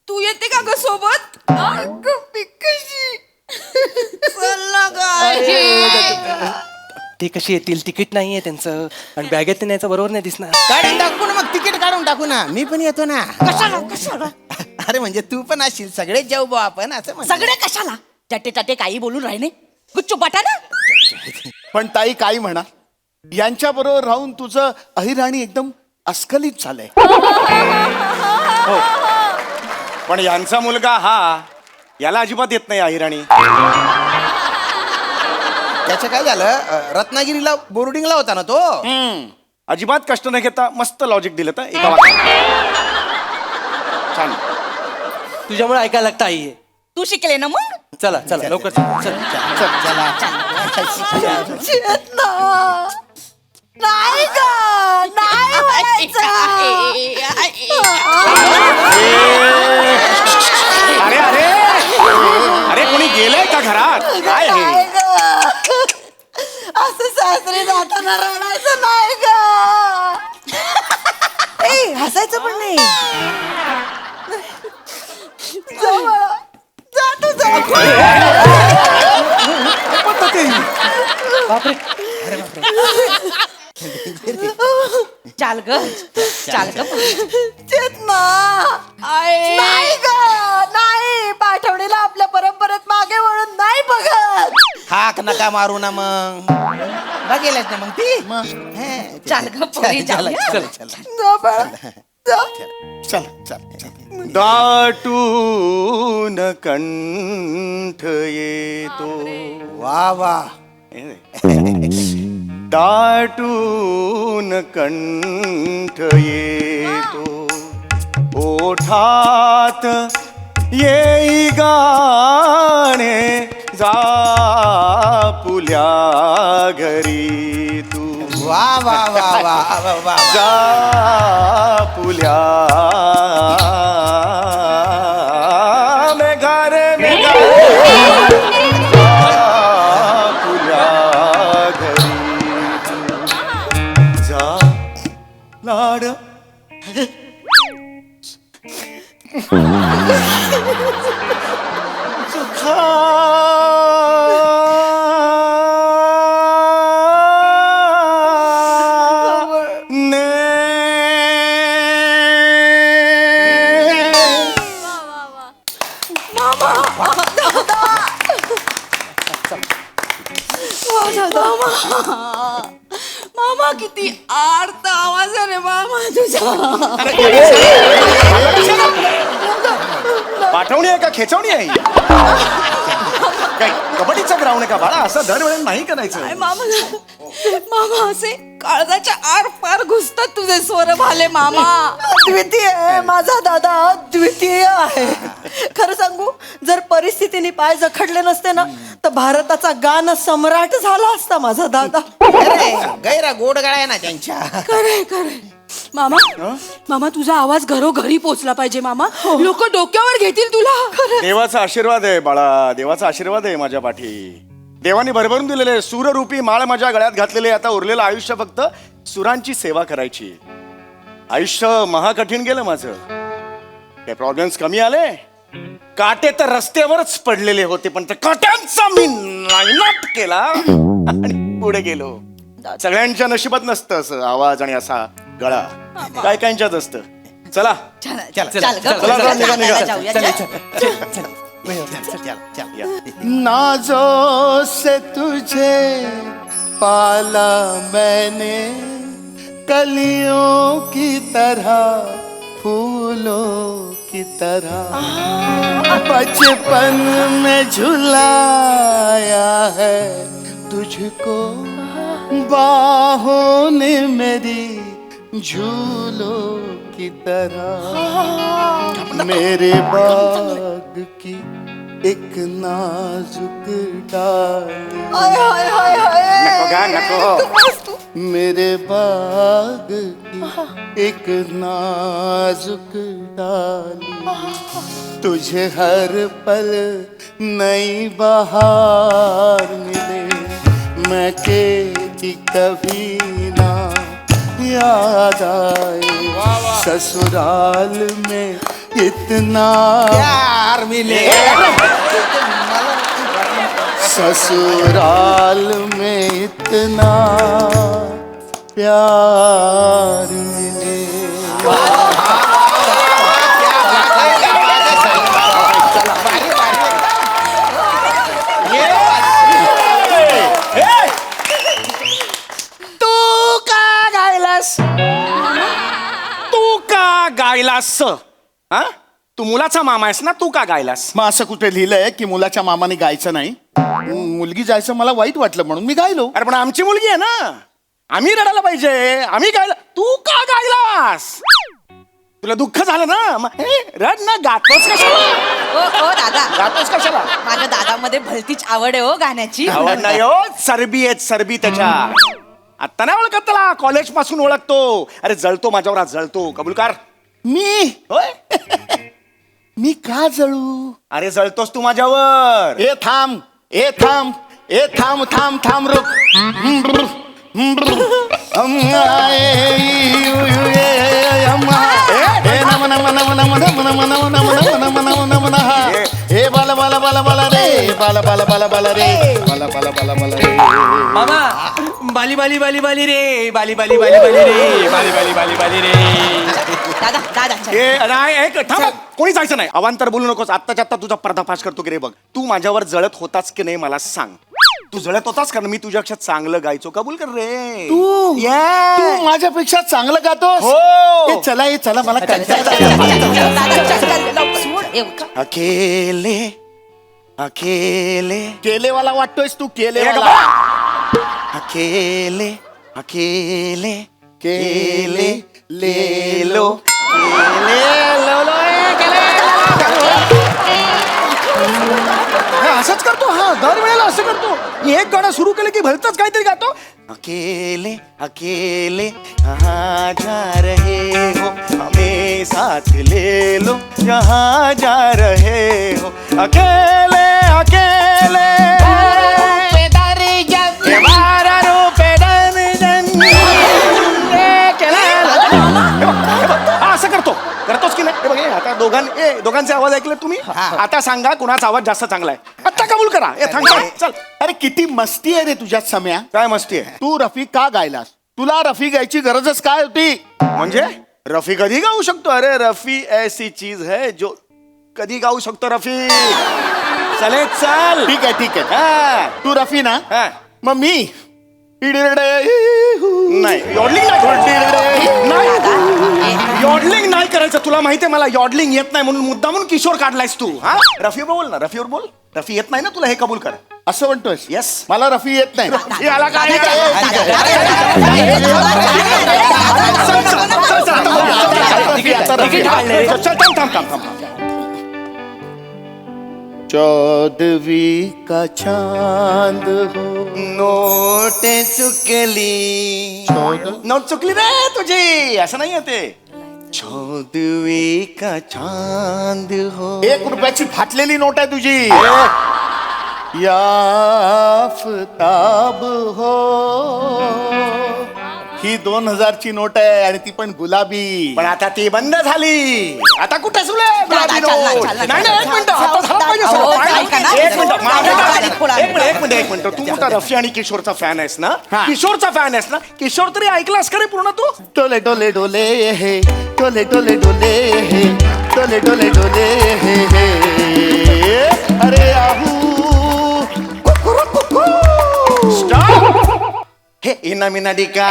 Speaker 13: तू येते का ग सोबत?
Speaker 6: ते कशी येतील? तिकीट नाहीये त्यांचं, आणि बॅगेत न्यायचं बरोबर नाही दिसणार.
Speaker 3: काढून टाकू ना मग, तिकीट काढून टाकू ना. मी पण येतो ना.
Speaker 13: कशाला?
Speaker 3: अरे म्हणजे तू पण असशील, सगळेच जाऊ बा आपण असं म्हणतो.
Speaker 13: सगळे कशाला? चटे काही बोलून राहिले. गुच्चू बटा ना.
Speaker 2: पण ताई काय म्हणा, यांच्या बरोबर राहून तुझं अहिराणी एकदम अस्खलित झालंय.
Speaker 10: हो. पण यांचा मुलगा हा, याला अजिबात येत नाही अहिराणी.
Speaker 3: त्याचं काय झालं, रत्नागिरीला बोर्डिंगला होता ना तो.
Speaker 10: अजिबात कष्ट न घेता मस्त लॉजिक दिलं तर एका वाक्यात. छान.
Speaker 6: तुझ्यामुळे ऐकायला लागतं आई.
Speaker 13: तू शिकले ना मग.
Speaker 6: चला लवकर
Speaker 3: चला.
Speaker 1: चेतना. नाही ग, नाही म्हणायचं.
Speaker 10: अरे कोणी गेलंय का घरात? काय हे?
Speaker 1: असं सासरी जाताना रडायचं नाही ग. ए हसायचं पण नाही. जा बाळा, जा तू जा.
Speaker 13: चाल ग चाल ग
Speaker 1: चेतना नाही ग, नाही. पाठवणीला आपल्या परंपरेत मागे वळून नाही बघत.
Speaker 3: हाक नका मारू ना मग. बघेलच ना मग ती मग.
Speaker 13: चाल ग पोरी
Speaker 3: चला
Speaker 13: जाऊया.
Speaker 3: चला चला
Speaker 1: जा बाळा, जा.
Speaker 10: चल चल. दाटून कंठ येतो.
Speaker 3: वा वा.
Speaker 10: दाटून कंठ येतो, ओठात येई गाणे, जापुल्या घरी तू.
Speaker 3: वा वा वा वा वा वा.
Speaker 10: जापुल्या मेघारे लाड सुखा ने
Speaker 1: मामा किती आर्त आवाज आहे रे मामा तुझा.
Speaker 10: पाठवणी आहे का खेचवणी आहे? काय कबड्डीचा ग्राउंड आहे का बाळा? असं दरवेळेस नाही करायचं.
Speaker 1: मामा असे काळजाच्या आर पार घुसतात तुझे स्वर भाले मामा. अद्वितीय आहे माझा दादा, अद्वितीय आहे. खरं सांगू, जर परिस्थितीने पाय जखडले नसते ना तर भारताचा गान सम्राट झाला असता माझा दादा.
Speaker 3: गैरा गोडगाळा आहे ना त्यांच्या.
Speaker 1: खरे खरे. मामा मामा तुझा आवाज घरोघरी पोचला पाहिजे मामा. लोक डोक्यावर घेतील तुला.
Speaker 10: देवाचा आशीर्वाद आहे बाळा, देवाचा आशीर्वाद आहे माझ्या पाठी. देवाने भरभरून दिलेले सूररूपी माळ माझ्या गळ्यात घातलेले. आता उरलेलं आयुष्य फक्त सुरांची सेवा करायची. आयुष्य महाकठीण गेलं माझं. काही प्रॉब्लेम्स कमी आले. काटे तर रस्त्यावरच पडलेले होते, पण त्या काट्यांचा मी नायनाट केला आणि पुढे गेलो. सगळ्यांच्या नशिबात नसतं असं आवाज आणि असा गळा, काय काहींच्याच असतं. चला
Speaker 13: चाल
Speaker 3: चला,
Speaker 13: ग
Speaker 10: चला,
Speaker 13: पोरी,
Speaker 10: चला, निघा, निघा.
Speaker 13: जाऊया, चल.
Speaker 2: नाजों से तुझे पाला मैंने, कलियों की तरह, फूलों की तरह, बचपन में झुलाया है तुझको, बाहों ने मेरी झूलों की तरह, मेरे बाग की एक नाजुक डाली,
Speaker 10: नको गा, नको.
Speaker 2: मेरे बाग की एक नाजुक डाली, तुझे हर पल नई बहार मिले, मैं के कभी ना याद आए, ससुराल में इतना
Speaker 3: प्यार मिले,
Speaker 2: ससुराल में इतना प्यार मिले.
Speaker 10: तू का गायलास? तू का गायलास? हा, तू मुलाचा मामा आहेस ना, तू का गायलास?
Speaker 2: मग असं कुठे लिहिलंय की मुलाच्या मामाने गायचं नाही? मुलगी जायचं मला वाईट वाटलं म्हणून मी गायलो.
Speaker 10: अरे पण आमची मुलगी आहे ना, आम्ही रडायला पाहिजे. आम्ही गायला, तू का गायलास? तुला दुःख झालं ना, मग हे रड ना. गातोस कशाला?
Speaker 13: ओ दादा,
Speaker 10: गातोस कशाला?
Speaker 13: माझ्या दादामध्ये भलतीच आवड आहे हो गाण्याची.
Speaker 10: आवड नाही हो, चरबी आहेत, चरबी त्याच्या. आता नाही ओळखत त्याला, कॉलेज पासून ओळखतो. अरे जळतो माझ्यावर, आज जळतो. कबूल कर.
Speaker 2: मी
Speaker 10: होय,
Speaker 2: मी का जळू?
Speaker 10: अरे जळतोस तू माझ्यावर.
Speaker 2: ए थांब, ए थांब. ए थांब थांब थांब रुक हे बाला बाला बाला बाला रे बाला बाला बाला बाला रे बाला बाला बाला बाला रे
Speaker 6: मामा बाली बाली बाली बाली रे बाली बाली बाली बाली रे बाली बाली बाली बाली रे
Speaker 13: दादा दादा चल.
Speaker 10: थांब कोणी जायचं नाही अवांतर बोलू नकोस. आत्ताच्या आत्ता तुझा पर्दाफाश करतो की रे बघ. तू माझ्यावर जळत होतास की नाही मला सांग. तू जळत होतास कारण मी तुझ्यापेक्षा चांगलं गायचो. कबूल कर रे.
Speaker 2: तू
Speaker 10: Yes.
Speaker 2: तू माझ्यापेक्षा चांगलं गातोस.
Speaker 10: हो.
Speaker 2: ए, चला ये चला मला
Speaker 13: दादा चल चल लवकर सोड.
Speaker 10: अकेले अकेले
Speaker 2: केलेवाला वाटतोयस तू
Speaker 10: ए, गप्पा.
Speaker 2: केलेवाला
Speaker 10: अकेले अकेले
Speaker 2: केले ले लो
Speaker 10: असंच करतो. हा दरवेळेला असं करतो. एक गाणं सुरू केलं की भलतच काहीतरी गातो. अकेले अकेले कहाँ जा रहे हो हमें साथ ले लो जहाँ जा रहे हो अकेले अकेले असं करतोस की नाही. हे बघ, आता दोघांचे आवाज ऐकले तुम्ही. आता सांगा कुणाचा आवाज जास्त चांगला आहे. आता कबूल करा. थांब चल.
Speaker 2: अरे किती मस्ती आहे रे तुझ्यात सम्या.
Speaker 10: काय मस्ती आहे
Speaker 2: तू रफी का गायलास. तुला रफी गायची गरजच काय होती.
Speaker 10: म्हणजे रफी कधी गाऊ शकतो. अरे रफी ऐसी चीज है जो कधी गाऊ शकतो रफी. चले चल.
Speaker 2: ठीक आहे ठीक आहे.
Speaker 10: हा.
Speaker 2: तू रफी ना
Speaker 10: हा.
Speaker 2: मग मी
Speaker 10: नाही यॉडलिंग नाही यॉडलिंग नाही करायचं. तुला माहितीये मला यॉडलिंग येत नाही म्हणून मुद्दामून किशोर काढलायस तू. हा रफीवर बोल ना. रफीवर बोल. रफी येत नाही ना तुला हे कबूल कर.
Speaker 2: असं म्हणतोयस.
Speaker 10: Yes.
Speaker 2: मला रफी येत नाही.
Speaker 10: याला काय
Speaker 2: चौदवी का चांद हो
Speaker 3: नोट चुकली.
Speaker 10: नोट चुकली रे तुझी. असं नाही ते.
Speaker 3: चौदवी का चांद हो.
Speaker 2: 1 रुपयाची फाटलेली नोट आहे तुझी. याफ्ताब हो ही 2000ची नोट आहे आणि ती पण गुलाबी.
Speaker 10: पण आता ती बंद झाली. आता कुठे सुले
Speaker 13: दादा, चालना.
Speaker 10: नाही एक मिनिट. आता झालं पाहिजे
Speaker 13: अहो,
Speaker 10: सगळं.
Speaker 13: ऐका ना.
Speaker 10: एक मिनिट.
Speaker 13: एक
Speaker 10: एक मिनिट. तू मोठा रफी आणि किशोरचा फॅन आहेस ना.
Speaker 2: हा.
Speaker 10: किशोरचा फॅन आहेस ना. किशोर तरी ऐकलास का रे पूर्ण तू.
Speaker 2: टोले टोले डोले हे टोले टोले डोले हे टोले टोले डोले हे अरे आहू
Speaker 10: हे इना मिना डिका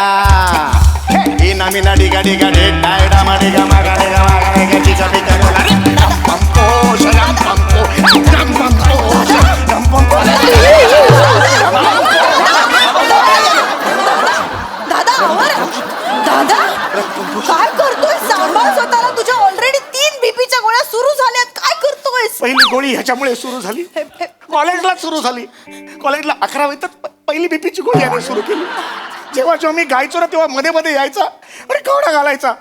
Speaker 10: हे इना मिना डिका डिका डे डायडा मा डिका मा गा डिका मा गा डिका चिका डिका बोला रे पंपो शरम पंपो रम पंपो रम पंपो.
Speaker 1: दादा दादा काय करतोय. सांभाळ स्वतःला. तुझ्या ऑलरेडी 3 बीपीच्या गोळ्या सुरू झाल्यात. काय करतोय.
Speaker 10: पहिली गोळी ह्याच्यामुळे सुरू झाली. कॉलेजला सुरू झाली. कॉलेजला 11वीत पहिली बीपीची गोळी याने सुरू केली. जेव्हा जेव्हा मी गायचो ना तेव्हा मध्ये मध्ये यायचा अरे केवढा घालायचा.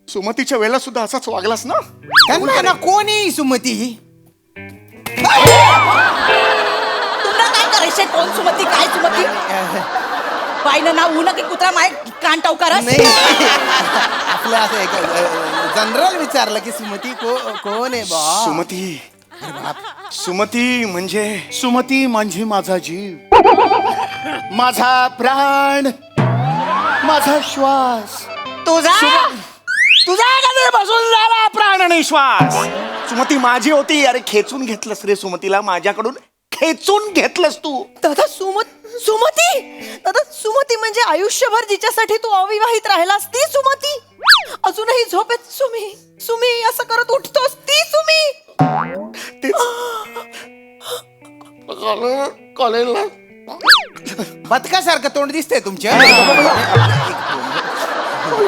Speaker 10: सुमतीच्या वेळेला सुद्धा असाच वागलास ना.
Speaker 3: त्यांना कोणी सुमती.
Speaker 13: तुला काय करायचंय. कोण सुमती काय सुमती. पाहिलं ना ऊन की कुत्रा माय कान टावकारस.
Speaker 3: नाही आपलं असं एक जनरल विचारलं की सुमती कोण आहे बा.
Speaker 10: सुमती सुमती
Speaker 2: म्हणजे माझा जीव माझा प्राण माझा श्वास.
Speaker 10: तुझा कधी बसून झाला प्राण आणि श्वास. सुमती माझी होती. अरे खेचून घेतलंस रे सुमतीला माझ्याकडून. खेचून घेतलंस तू.
Speaker 1: दादा सुमती दादा सुमती म्हणजे आयुष्यभर जिच्यासाठी तू अविवाहित राहिलास ती सुमती. अजूनही झोपेत सुमी असं करत उठतोस ती सुमी.
Speaker 10: कॉलेजला
Speaker 3: बदकासारखं तोंड दिसतंय तुमच्या.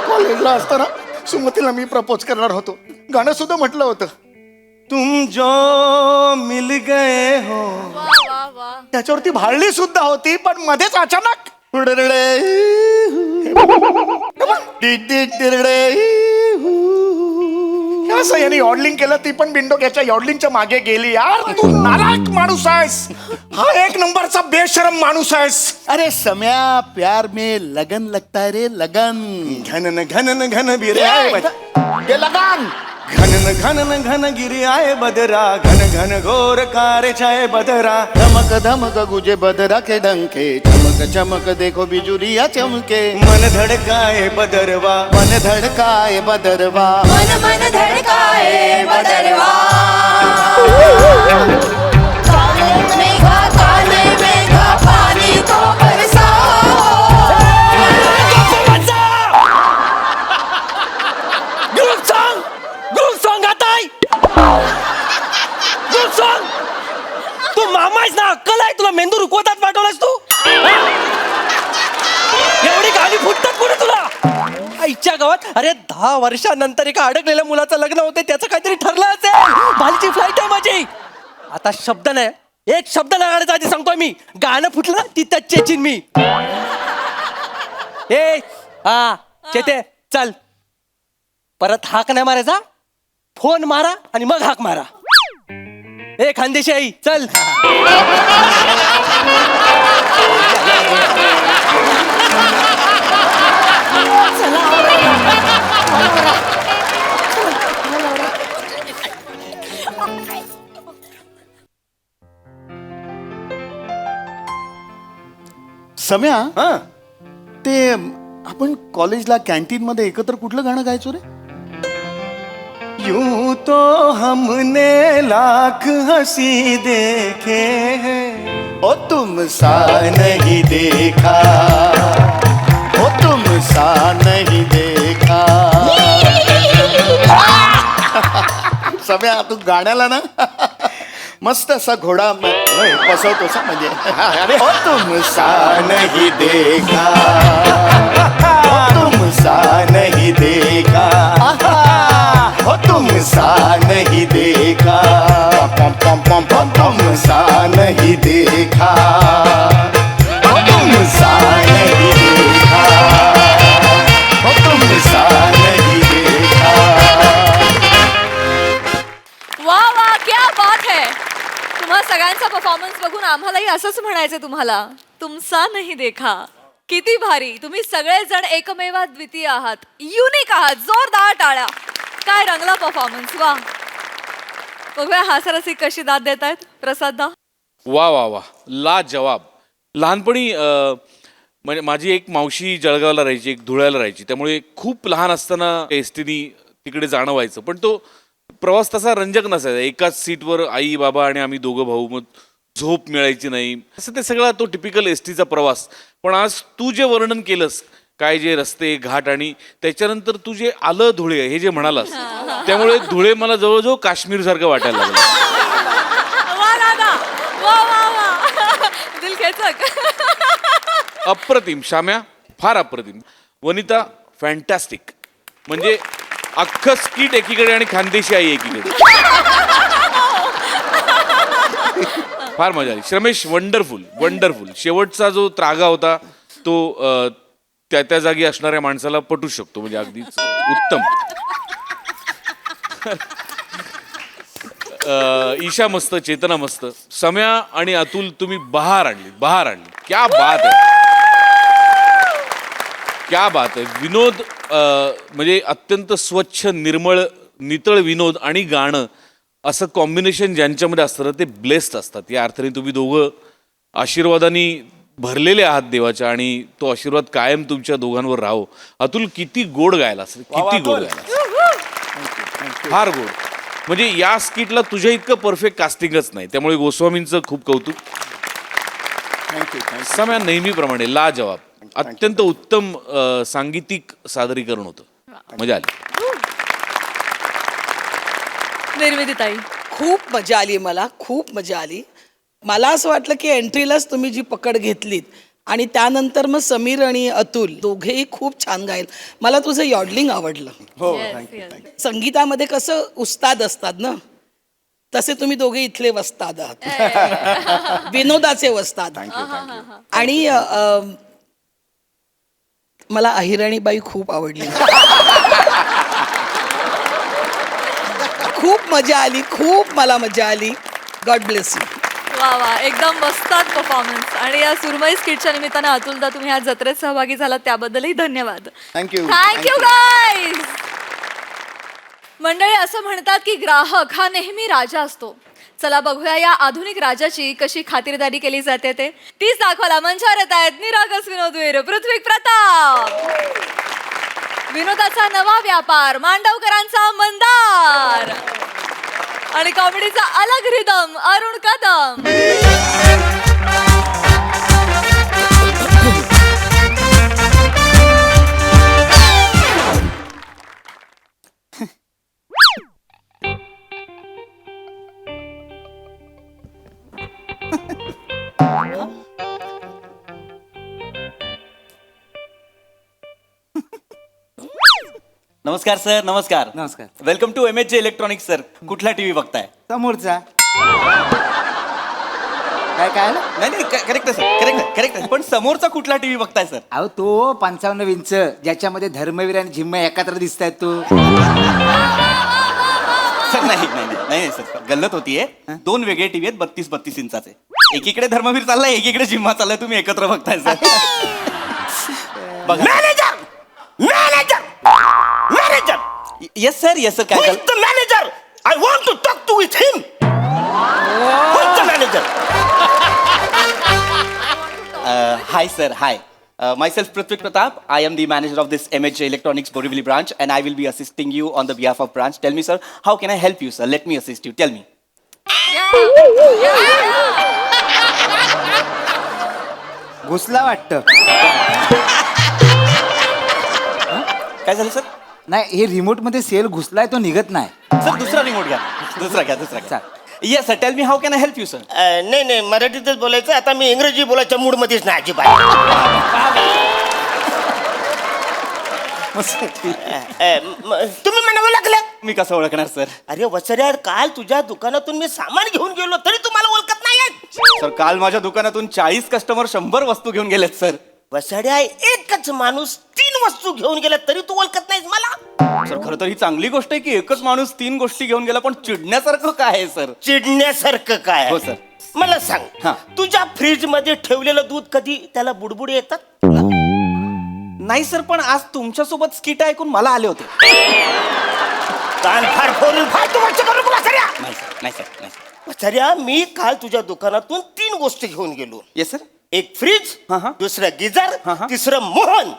Speaker 10: कॉलेजला असताना सुमतीला मी प्रपोज करणार होतो. गाणं सुद्धा म्हटलं होतं. तुम जो मिल गए हो. त्याच्यावरती भाळली सुद्धा होती पण मध्येच अचानक असं याने यॉडलिंग केलं. ती पण बिंडोक याच्या यॉडलिंगच्या मागे गेली. यार तू नालायक माणूस आहेस. हा एक नंबरचा बेशरम माणूस आहेस.
Speaker 2: अरे सम्या, प्यार में लगन लगता है रे, लगन.
Speaker 10: घनन घनन घन बिरे आहे
Speaker 2: ये लगन.
Speaker 10: घनन घनन घन गिरी आहे बदरा, घन घन घोर कारे छाये बदरा.
Speaker 2: धमक धमक गुजे बदरा के डंके, चमक चमक देखो बिजुरिया चमके.
Speaker 10: मन धडकाए बदरवा,
Speaker 2: मन धड़काए बदरवा.
Speaker 1: मन मन धड़काए बदरवा. काले मेघा पानी तो बरसाओ.
Speaker 6: ग्रुप सॉन्ग आता है. Group song. तू मामा आहेस ना, अक्कल आहे तुला? मेंदू रुकवतात पाठवलास तू. एवढी गाणी फुटतात पुढे तुला. आईच्या गावात अरे 10 वर्षानंतर एका अडकलेल्या मुलाचं लग्न होते, त्याचं काहीतरी ठरलं असेल. बालीची फ्लाईट आहे माझी. आता शब्द नाही, एक शब्द नाही काढायचा आधी सांगतोय मी. गाणं फुटलं ना तिथं चेचिन मी. ए हा चेते चल. परत हाक नाही मारायचा, फोन मारा आणि मग हाक मारा. ए खानदेशी आई चल.
Speaker 2: सम्या,
Speaker 10: हा
Speaker 2: ते आपण कॉलेजला कॅन्टीन मध्ये एकत्र कुठलं गाणं गायचो रे?
Speaker 10: यूं तो हमने लाख हंसी देखे हैं,
Speaker 2: ओ तुम सा नहीं देखा, ओ तुम सा नहीं देखा. सम्या, तू गाण्याला ना मस्त असा घोडा बसवतोस म्हणजे. ओ तुम सा नहीं देखा, ओ तुम सा नहीं देखा, ओ तुम सा नहीं देखा, पम पम पम पम तुम सा नहीं देखा, ओ तुम सा नहीं देखा, ओ तुम सा नहीं देखा.
Speaker 4: वा वा, क्या बात है. तुम्हा सगळ्यांचा परफॉर्मन्स बघून आम्हालाही असंच म्हणायचं तुम्हाला, तुमचा नाही देखा. किती भारी. तुम्ही सगळेजण एकमेवा द्वितीय आहात, युनिक आहात. जोरदार टाळ्या. काय रंगला परफॉर्मन्स. वा. बघूया हास्यरसिक कशी दाद देत आहेत. प्रसाद दा.
Speaker 11: वा वा वा, ला जवाब. लहानपणी म्हणजे माझी एक मावशी जळगावला राहायची, एक धुळ्याला राहायची. त्यामुळे खूप लहान असताना एस टीनी तिकडे जाणं व्हायचं. पण तो प्रवास तसा रंजक नसायचा. एकाच सीटवर आई बाबा आणि आम्ही दोघं भाऊ. मग झोप मिळायची नाही. असं ते सगळा तो टिपिकल एस टीचा प्रवास. पण आज तू जे वर्णन केलंस, काय जे रस्ते घाट आणि त्याच्यानंतर तू जे आलं धुळे हे जे म्हणालास, त्यामुळे धुळे मला जवळजवळ काश्मीर सारखं वाटायला लागलं.
Speaker 4: वा दादा. वा वा वा. दिल खेचक.
Speaker 11: अप्रतिम. शाम्या फार अप्रतिम. वनिता फॅन्टॅस्टिक. म्हणजे अख्खं स्किट एकीकडे आणि खानदेशी आई एकीकडे. फार मजा आली. श्रमेश वंडरफुल वंडरफुल. शेवटचा जो त्रागा होता तो त्या त्या जागी असणाऱ्या माणसाला पटू शकतो. म्हणजे अगदीच उत्तम. ईशा मस्त, चेतना मस्त. सम्या आणि अतुल तुम्ही बहार आणली, बहार आणली. क्या बात आहे, क्या बात आहे. विनोद म्हणजे अत्यंत स्वच्छ, निर्मळ, नितळ विनोद आणि गाणं असं कॉम्बिनेशन ज्यांच्यामध्ये असतं ना, ते ब्लेस्ड असतात. या अर्थाने तुम्ही दोघं आशीर्वादाने भरलेले आहात देवाच्या, आणि तो आशीर्वाद कायम तुमच्या दोघांवर राहो. अतुल किती गोड गायला, किती गोड गायला, फार गोड. म्हणजे या स्किटला तुझ्या इतकं परफेक्ट कास्टिंगच नाही. त्यामुळे गोस्वामींचं खूप कौतुक. सम्या नेहमीप्रमाणे ला जवाब. अत्यंत उत्तम सांगीतिक सादरीकरण होतं. मजा आली.
Speaker 4: निर्मितीताई.
Speaker 12: खूप मजा आली. मला खूप मजा आली. मला असं वाटलं की एंट्रीलाच तुम्ही जी पकड घेतलीत आणि त्यानंतर मग समीर आणि अतुल दोघेही खूप छान गायल. मला तुझं यॉडलिंग आवडलं.
Speaker 10: हो,
Speaker 12: संगीतामध्ये कसं उस्ताद असतात ना, तसे तुम्ही दोघे इथले वस्ताद आहात. विनोदाचे वस्ताद. आणि मला अहिराणीबाई खूप आवडली. खूप मजा आली, खूप मला मजा आली. God bless you.
Speaker 4: वा वा एकदम मस्तात परफॉर्मन्स. आणि या सुरमई स्किटच्या निमित्तानं अतुलदा तुम्ही आज जत्रेत सहभागी झालात त्याबद्दलही धन्यवाद.
Speaker 2: Thank you
Speaker 4: thank you guys. मंडळी असं म्हणतात की ग्राहक हा नेहमी राजा असतो. चला बघूया या आधुनिक राजाची कशी खातिरदारी केली जाते ते. तीच दाखवायला मंचावर येत आहेत निरागस विनोदवीर पृथ्वी प्रताप, विनोदाचा नवा व्यापार मांडवकरांचा मंदार आणि कॉमेडीचा अलग रिदम अरुण कदम.
Speaker 7: नमस्कार सर. नमस्कार.
Speaker 9: नमस्कार.
Speaker 7: Welcome to MHJ electronics sir. कुठला टीव्ही बघताय?
Speaker 9: समोरचा काय काय आलं?
Speaker 7: नाही करेक्ट सर, करेक्ट पण समोरचा कुठला टीव्ही बघताय सर?
Speaker 9: अहो तो 55 इंच ज्याच्यामध्ये धर्मवीर आणि झिम्मा एकत्र दिसत आहेत तो.
Speaker 7: सर नाही सर गल्लत होतीये. 2 वेगळे टीव्ही आहेत 32 इंचाचे. एकीकडे धर्मवीर चाललाय एकीकडे जिम्मा चाललाय. तुम्ही एकत्र बघताय सर.
Speaker 3: मॅनेजर
Speaker 7: येस सर काय झालं?
Speaker 3: Manager I want to talk to with him. Manager
Speaker 7: Hi sir, hi. Myself Prithvi Pratap. I am the manager of this MHJ Electronics Borivali branch and I will be assisting you on the behalf of branch. Tell me sir, how can I help you sir? Let me assist you. Tell me.
Speaker 9: घुसला वाटतं.
Speaker 7: काय झालं sir?
Speaker 9: नाही हे remote मध्ये sale घुसलाय तो निघत नाही.
Speaker 7: सर दुसरा रिमोट घ्या. दुसरा घ्या. Yes sir, tell me how can I help you sir?
Speaker 3: नाही मराठीतच बोलायचं. आता मी इंग्रजी बोलायच्या मूड मध्येच नाही अजिबात. तुम्ही म्हणावं लागलं.
Speaker 7: मी कसं ओळखणार सर?
Speaker 3: अरे वसऱ्या काल तुझ्या दुकानातून मी सामान घेऊन गेलो तरी तुम्हाला ओळखत नाही.
Speaker 7: सर काल माझ्या दुकानातून 40 कस्टमर 100 वस्तू घेऊन गेलेत सर.
Speaker 3: वसड्या एकच माणूस 3 वस्तू घेऊन गेला तरी तू ओळखत नाहीस मला.
Speaker 7: सर खरं तर ही चांगली गोष्ट आहे की एकच माणूस 3 गोष्टी घेऊन गेला, पण चिडण्यासारखं काय आहे सर?
Speaker 3: चिडण्यासारखं काय?
Speaker 7: हो सर.
Speaker 3: मला सांग,
Speaker 7: हा.
Speaker 3: तुझ्या फ्रीज मध्ये ठेवलेलं दूध कधी त्याला बुडबुडे येतात?
Speaker 7: नाही सर, पण आज तुमच्यासोबत स्किट ऐकून मला आले होते.
Speaker 3: कान फार फोडून फालतू गोष्ट करू नका वसऱ्या.
Speaker 7: नाही सर.
Speaker 3: वसऱ्या मी काल तुझ्या दुकानातून 3 गोष्टी घेऊन गेलो.
Speaker 7: Yes sir.
Speaker 3: एक फ्रीज,
Speaker 7: हा.
Speaker 3: दुसरं गिझर,
Speaker 7: हा.
Speaker 3: तिसरं मोहन.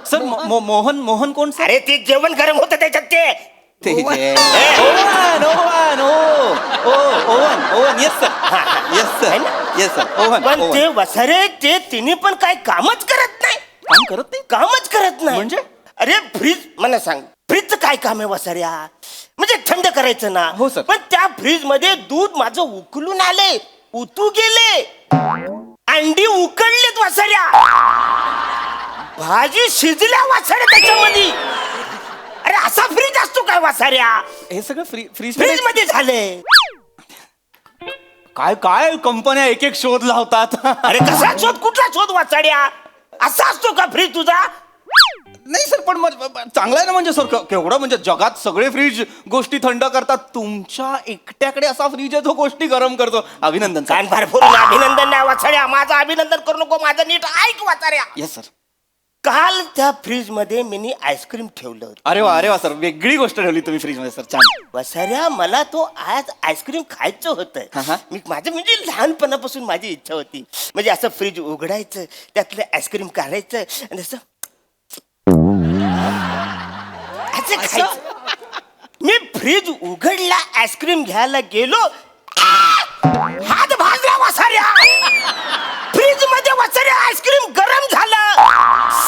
Speaker 7: सर मोहन कोण सर?
Speaker 3: अरे ते जेवण गरम होतं त्याच्यात ते. पण ते वसरे ते तिने पण काय कामच करत नाही. कामच करत नाही
Speaker 7: म्हणजे?
Speaker 3: अरे फ्रीज मला सांग, फ्रीजचं काय काम आहे वसऱ्या? म्हणजे थंड करायचं ना.
Speaker 7: हो सर.
Speaker 3: पण त्या फ्रीज मध्ये दूध माझं उकलून आले, उतू गेले, अंडी उकडलेत वसऱ्या, भाजी शिजल्या वसऱ्या त्याच्यामध्ये. अरे असा फ्रीज असतो काय वसऱ्या?
Speaker 7: हे सगळं फ्रीज
Speaker 3: फ्रीज मध्ये झाले.
Speaker 7: काय कंपन्या एक एक शोध लावतात.
Speaker 3: अरे कसा शोध? कुठला शोध वसऱ्या? असा असतो का फ्रीज तुझा?
Speaker 7: नाही सर, पण चांगलं आहे ना. म्हणजे सर केवढं म्हणजे जगात सगळे फ्रीज गोष्टी थंड करतात, तुमच्या एकट्याकडे असा फ्रीज आहे जो गोष्टी गरम करतो. अभिनंदन.
Speaker 3: कान भरपूर अभिनंदन नाही वसऱ्या. माझं अभिनंदन करू नको. माझं नीट ऐक वसऱ्या.
Speaker 7: Yes sir.
Speaker 3: काल त्या फ्रीज मध्ये मी आईस्क्रीम ठेवलं होतं.
Speaker 7: अरे वा सर, वेगळी गोष्ट ठेवली तुम्ही फ्रीज मध्ये सर. छान.
Speaker 3: वसऱ्या मला तो आज आईस्क्रीम खायचं
Speaker 7: हा.
Speaker 3: होतं. मी माझं म्हणजे लहानपणापासून माझी इच्छा होती. म्हणजे असं फ्रीज उघडायचं, त्यातलं आईस्क्रीम काढायचं आणि असं खायचं. मी फ्रीज उघडला, आईस्क्रीम घ्यायला गेलो, हात भाजला वसऱ्या. फ्रीज मध्ये वसऱ्या आईस्क्रीम गरम झालं,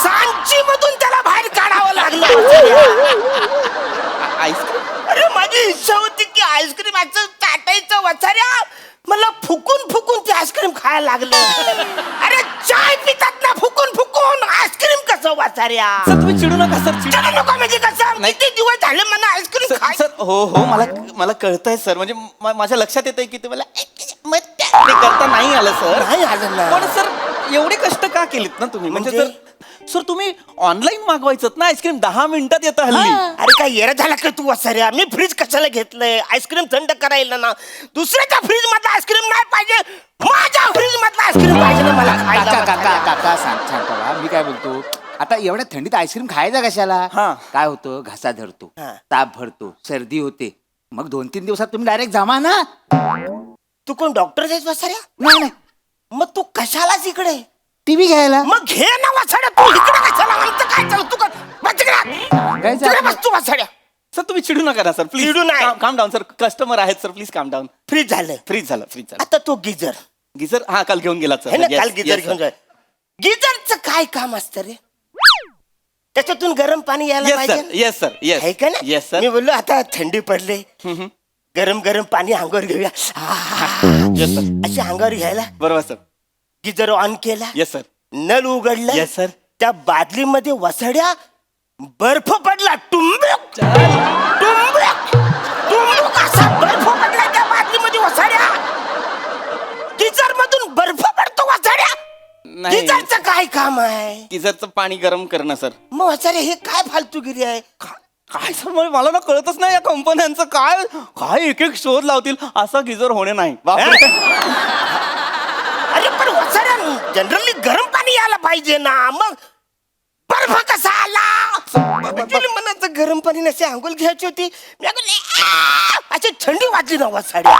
Speaker 3: सांची मधून त्याला बाहेर काढावं लागलं वसऱ्या.
Speaker 7: आईस्क्रीम?
Speaker 3: अरे माझी इच्छा होती की आईस्क्रीम असं चाटायचं वसऱ्या. मला फुकून ते आईस्क्रीम खायला लागलं. अरे चाय पितात ना फुकून आईस्क्रीम कसं वसऱ्या?
Speaker 7: सर तुम्ही चिडू नका सर.
Speaker 3: चिडू नका म्हणजे कसं? किती दिवस झाले मला आईस्क्रीम खाय.
Speaker 7: सर हो मला कळतंय सर. म्हणजे माझ्या लक्षात येतंय की तुम्हाला ते करता नाही आलं सर.
Speaker 3: नाही आलं ना.
Speaker 7: पण सर एवढे कष्ट का केलेत ना तुम्ही? म्हणजे
Speaker 3: म्हणजे?
Speaker 7: जर
Speaker 6: सर तुम्ही ऑनलाईन मागवायचं ना आईस्क्रीम 10 मिनिटात येतं हल्ली.
Speaker 2: अरे काय येरा झाला का तू वसाऱ्या? मी फ्रीज कशाला घेतलंय? आईस्क्रीम थंड करायला ना. दुसऱ्याच्या फ्रीज मधला आईस्क्रीम नाही पाहिजे, माझ्या फ्रीज मधला आईस्क्रीम पाहिजे ना मला
Speaker 9: काका
Speaker 2: खायला.
Speaker 9: काका काका शांत व्हा. मी काय बोलतो, आता एवढ्या थंडीत आईस्क्रीम खायचा कशाला?
Speaker 6: हा.
Speaker 9: काय होतं, घसा धरतो,
Speaker 2: हा.
Speaker 9: ताप भरतो, सर्दी होते, मग 2-3 दिवसात तुम्ही डायरेक्ट जमा ना.
Speaker 2: तू कोण डॉक्टर आहेस वसाऱ्या?
Speaker 9: नाही नाही,
Speaker 2: मग तू कशालाच इकडे?
Speaker 9: टीव्ही घ्यायला.
Speaker 2: मग घे ना वसाड्या, तू इकडे कशाला? आमचं काय चालू? तू
Speaker 9: सांगायचं
Speaker 2: तिकडे
Speaker 9: आपलं.
Speaker 2: बस तू वसाड्या.
Speaker 6: सर तुम्ही चिडू नका ना सर, प्लीज
Speaker 2: चिडू नाही.
Speaker 6: काम डाऊन सर, कस्टमर आहेत सर, प्लीज काम डाऊन.
Speaker 2: फ्रीज झालं.
Speaker 6: फ्रीज झालं, फ्रीज झालं.
Speaker 2: आता तो गिजर
Speaker 6: गिझर हा काल घेऊन गेला
Speaker 2: है ना,
Speaker 6: सर.
Speaker 2: काल गिजर घेऊन जाय. गिजरचं काय काम असतं रे? त्याच्यातून गरम पाणी यायला
Speaker 6: येस सर,
Speaker 2: पाहिजे,
Speaker 6: येस सर, येस
Speaker 2: आहे का ना?
Speaker 6: Yes sir.
Speaker 2: मी बोललो आता थंडी पडले, गरम गरम पाणी अंगावर घेऊया.
Speaker 6: येस सर,
Speaker 2: अशी अंगावर घ्यायला
Speaker 6: बरोबर सर.
Speaker 2: गिजर ऑन केला,
Speaker 6: येस सर,
Speaker 2: नल उघडलं.
Speaker 6: Yes sir.
Speaker 2: त्या बादलीमध्ये वसड्या बर्फ पडला. टुंबुक टुंबुक टुंबुक असा बर्फ पडला त्या बादलीमध्ये वसड्या. गिजर मधून बर्फ पडतो वसड्या.
Speaker 6: नाही.
Speaker 2: गिजरचं काय काम आहे?
Speaker 6: गिझरचं पाणी गरम करणं सर.
Speaker 2: मग वसड्या हे काय फालतूगिरी आहे?
Speaker 6: काय सर मला ना कळतच नाही या कंपन्यांचं काय काय एक एक शोध लावतील, असा गिझर होणे नाही. बापरे.
Speaker 2: अरे पण वसड्या जनरली गरम पाणी यायला पाहिजे ना, मग बर्फ कसा आला? Actually मनाचं गरम पाणी नसे आंघोळ घ्यायची होती. मी अशी थंडी वाजली ना वसाड्या.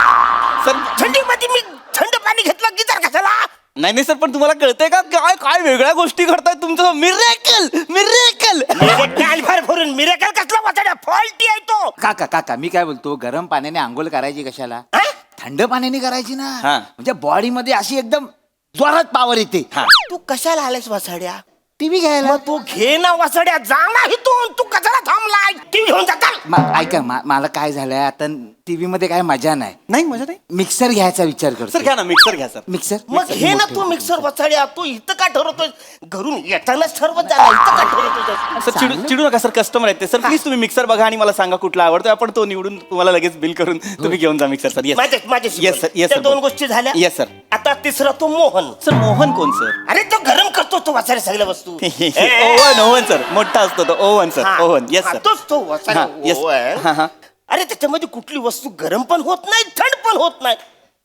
Speaker 6: सर
Speaker 2: थंडीमध्ये मी थंड पाणी घेतलं, गिजर कशाला?
Speaker 6: नाही नाही सर, पण तुम्हाला कळतंय का काय काय वेगळ्या गोष्टी घडतायत तुमचं? Miracle miracle.
Speaker 2: मिरेकल भर भरून मिरेकल कसला वसाड्या? फॉल्टी आहे तो.
Speaker 9: काका काका मी काय बोलतो, गरम पाण्याने आंघोळ करायची कशाला?
Speaker 2: हा?
Speaker 9: थंड पाण्याने करायची ना.
Speaker 6: हा.
Speaker 9: म्हणजे बॉडी मध्ये अशी एकदम जोरात पावर येते.
Speaker 2: तू कशाला आलायस वसाड्या?
Speaker 9: टीव्ही घ्यायला.
Speaker 2: मग तू घे ना वसाड्या, जा ना इथून. तू कशाला थांबलाय? टीव्ही घेऊन जाताल.
Speaker 9: ऐका मला काय झालंय आता, टीव्ही मध्ये काय मजा नाही.
Speaker 6: नाही मजा नाही.
Speaker 9: मिक्सर घ्यायचा विचार करतो.
Speaker 6: सर घ्या ना, मिक्सर घ्या सर.
Speaker 9: मिक्सर
Speaker 2: मग घे ना तू मिक्सर वसाड्या. तू इथं का ठरवतोय? घरून येतानाच ठरवत जा ना, इथं का ठरवतोय?
Speaker 6: सर चिडू नका सर, कस्टमर आहेत ते. सर प्लीज तुम्ही मिक्सर बघा आणि मला सांगा कुठला आवडतो, आपण तो निवडून तुम्हाला लगेच बिल करून तुम्ही घेऊन जा मिक्सर. सर येस
Speaker 2: माझ्याशी
Speaker 6: येस सर, येस
Speaker 2: त्या
Speaker 6: सर.
Speaker 2: दोन गोष्टी झाल्या.
Speaker 6: Yes sir.
Speaker 2: आता तिसरा तो मोहन.
Speaker 6: सर मोहन कोण सर?
Speaker 2: अरे तो गरम करतो तो वसाड्या सगळ्या वस्तू.
Speaker 6: ओव्हन ओव्हन सर, मोठा असतो तो ओव्हन सर.
Speaker 2: हा,
Speaker 6: ओव्हन येस
Speaker 2: हा,
Speaker 6: सर.
Speaker 2: तोच तो वसाड्या
Speaker 6: हा, yes.
Speaker 2: ओव्हन.
Speaker 6: हा, हा.
Speaker 2: अरे त्याच्यामध्ये कुठली वस्तू गरम पण होत नाही, थंड पण होत नाही.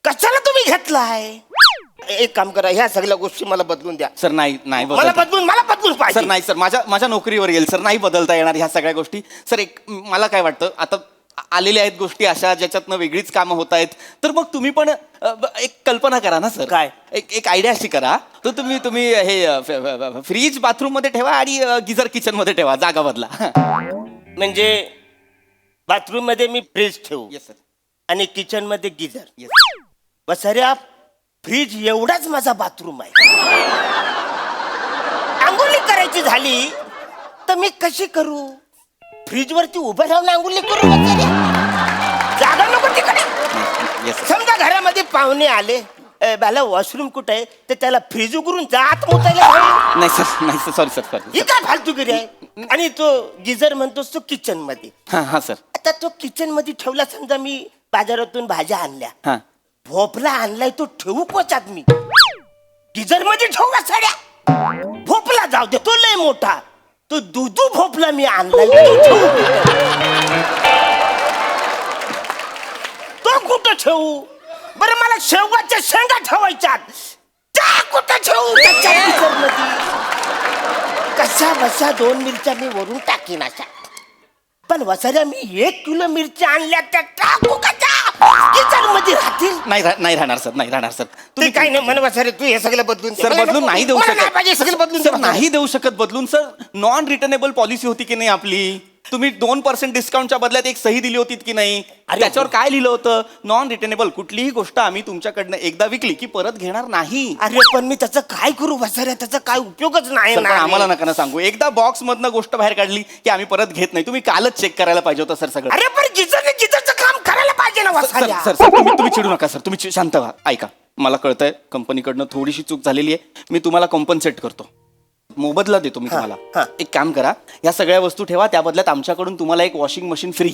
Speaker 2: कशाला तुम्ही घेतलाय? एक काम करा, ह्या सगळ्या गोष्टी मला बदलून द्या.
Speaker 6: सर नाही नाही
Speaker 2: मला
Speaker 6: बदलता.
Speaker 2: मला बदलून
Speaker 6: सर
Speaker 2: पाहिजे.
Speaker 6: नाही सर, माझ्या नोकरीवर येईल सर, नाही बदलता येणार ह्या सगळ्या गोष्टी. सर एक मला काय वाटतं, आता आलेल्या आहेत गोष्टी अशा ज्याच्यातनं वेगळीच कामं होत आहेत, तर मग तुम्ही पण एक कल्पना करा ना सर.
Speaker 2: काय?
Speaker 6: एक आयडिया अशी करा, तर तुम्ही हे फ्रीज बाथरूम मध्ये ठेवा आणि गिझर किचन मध्ये ठेवा, जागा बदला.
Speaker 2: म्हणजे बाथरूम मध्ये मी फ्रीज ठेवू
Speaker 6: येस सर.
Speaker 2: आणि किचन मध्ये गिझर.
Speaker 6: येस.
Speaker 2: बसाऱ्या फ्रीज एवढाच माझा बाथरूम आहे. आंघोळी करायची झाली तर मी कशी करू? फ्रीज वरती उभं राहून आंघोळी करू बसाऱ्या? जागा नको तिकडे.
Speaker 6: Yes sir.
Speaker 2: समजा घरामध्ये पाहुणे आले, बाला वॉशरूम कुठे आहे, तर त्याला फ्रीज उघडून जात मुतायला घालू.
Speaker 6: नाही सर, नाही सर, सॉरी सर.
Speaker 2: ही काय फालतूगिरी आहे? आणि तो गिझर म्हणतोस तो किचन मध्ये.
Speaker 6: हां हां सर.
Speaker 2: आता तो किचन मध्ये ठेवला. समजा मी बाजारातून भाज्या आणल्या,
Speaker 6: हां
Speaker 2: भोपला आणलाय, तो ठेवू कोचात मी? गिझर मध्ये ठेवू साड्या? भोपला जाऊ दे, तो लय मोठा. तो दुधू भोपला मी आणलाय, तो ठेवू तो कुठं ठेवू? बरं मला शेवगाच्या शेंगा ठेवायच्यात, त्या कुठं ठेवू? त्याच्या गिझर मध्ये कशा बशा 2 मिरच्या मी वरून टाकीन अशा. पण वसाऱ्या मी 1 किलो मिरच्या आणल्या, त्या टाकू कशा? गिझर मध्ये राहतील?
Speaker 6: नाही राहणार सर, नाही राहणार सर.
Speaker 2: तुम्ही काय नाही म्हण वसारे, तू हे सगळं बदलून दे.
Speaker 6: सर बदलून नाही देऊ
Speaker 2: मला नाही
Speaker 6: शकत.
Speaker 2: पाहिजे, सगळं बदलून
Speaker 6: सर
Speaker 2: दे.
Speaker 6: नाही देऊ शकत बदलून सर. नॉन रिटर्नेबल पॉलिसी होती की नाही आपली? तुम्ही 2% डिस्काउंटच्या बदल्यात एक सही दिली होती की नाही? त्याच्यावर काय लिहिलं होतं? Non returnable. कुठलीही गोष्ट आम्ही तुमच्याकडनं एकदा विकली की परत घेणार नाही.
Speaker 2: अरे पण मी त्याचं काय करू वसाऱ्या? त्याचा काय उपयोगच नाही
Speaker 6: सर, पण
Speaker 2: ना.
Speaker 6: आम्हाला नका ना सांगू. एकदा बॉक्स मधनं गोष्ट बाहेर काढली की आम्ही परत घेत नाही. तुम्ही कालच चेक करायला पाहिजे होतं सर सगळं.
Speaker 2: अरे पण गिझरचं काम करायला पाहिजे ना
Speaker 6: सर
Speaker 2: वसाऱ्या.
Speaker 6: सर सर, तुम्ही चिडू नका सर, तुम्ही शांत व्हा. ऐका, मला कळतंय कंपनीकडनं थोडीशी चूक झालेली आहे. मी तुम्हाला कॉम्पन्सेट करतो, मोबदला देतो मी तुम्हाला.
Speaker 2: हा.
Speaker 6: एक काम करा, या सगळ्या वस्तू ठेवा, त्या बदल्यात आमच्याकडून तुम्हाला एक washing machine free.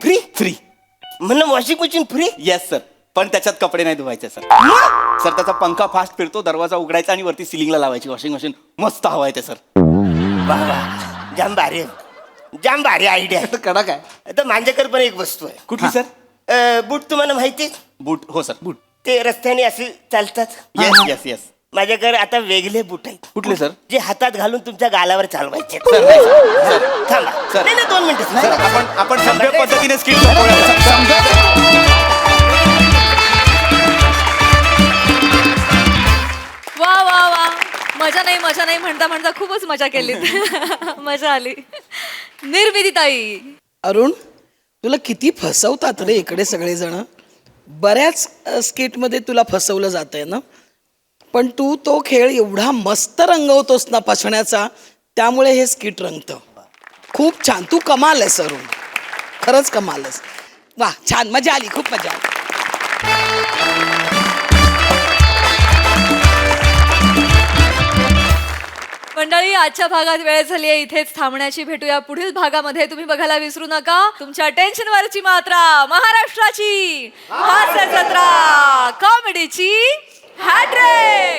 Speaker 2: Free
Speaker 6: free.
Speaker 2: म्हणून washing machine free?
Speaker 6: Yes sir.
Speaker 8: पण त्याच्यात कपडे नाही धुवायचे सर. सर त्याचा पंखा फास्ट फिरतो, दरवाजा उघडायचा आणि वरती सिलिंगला लावायची वॉशिंग मशीन. मस्त हवा येते सर.
Speaker 2: वा वा, जाम भारी आहे. जाम भारी आयडिया.
Speaker 8: कडक आहे.
Speaker 2: आता माझ्याकडे पण एक वस्तू आहे.
Speaker 8: कुठली सर?
Speaker 2: बूट तुम्हाला माहिती?
Speaker 8: बूट. हो सर, बूट.
Speaker 2: ते रस्त्याने असे चालतात.
Speaker 8: Yes yes yes.
Speaker 2: माझ्याकडे आता वेगळे बूट आहेत.
Speaker 8: कुठले सर?
Speaker 2: जे हातात घालून तुमच्या गालावर चालवायचे.
Speaker 8: सर नाही सर.
Speaker 2: थांबा.
Speaker 8: सर.
Speaker 2: नाही 2 मिनिटं.
Speaker 8: सर आपण सभ्य पद्धतीने स्किट
Speaker 4: वा वा वा, मजा नाही म्हणता म्हणता खूपच मजा केली. मजा आली. निर्मितीताई,
Speaker 12: अरुण तुला किती फसवतात रे इकडे सगळेजण. बऱ्याच स्किटमध्ये तुला फसवलं जात आहे ना, पण तू तो खेळ एवढा मस्त रंगवतोस ना फसण्याचा, त्यामुळे हे स्किट रंगतं. खूप छान, तू कमाल आहेस अरुण, खरंच कमाल आहेस. वा छान, मजा आली, खूप मजा आली.
Speaker 4: मंडळी, आजच्या भागात वेळ झाली आहे इथेच थांबण्याची. भेटूया पुढील भागामध्ये. तुम्ही बघायला विसरू नका तुमच्या टेन्शनवरची मात्रा, महाराष्ट्राची हास्य जत्रा, कॉमेडीची हॅट्रिक.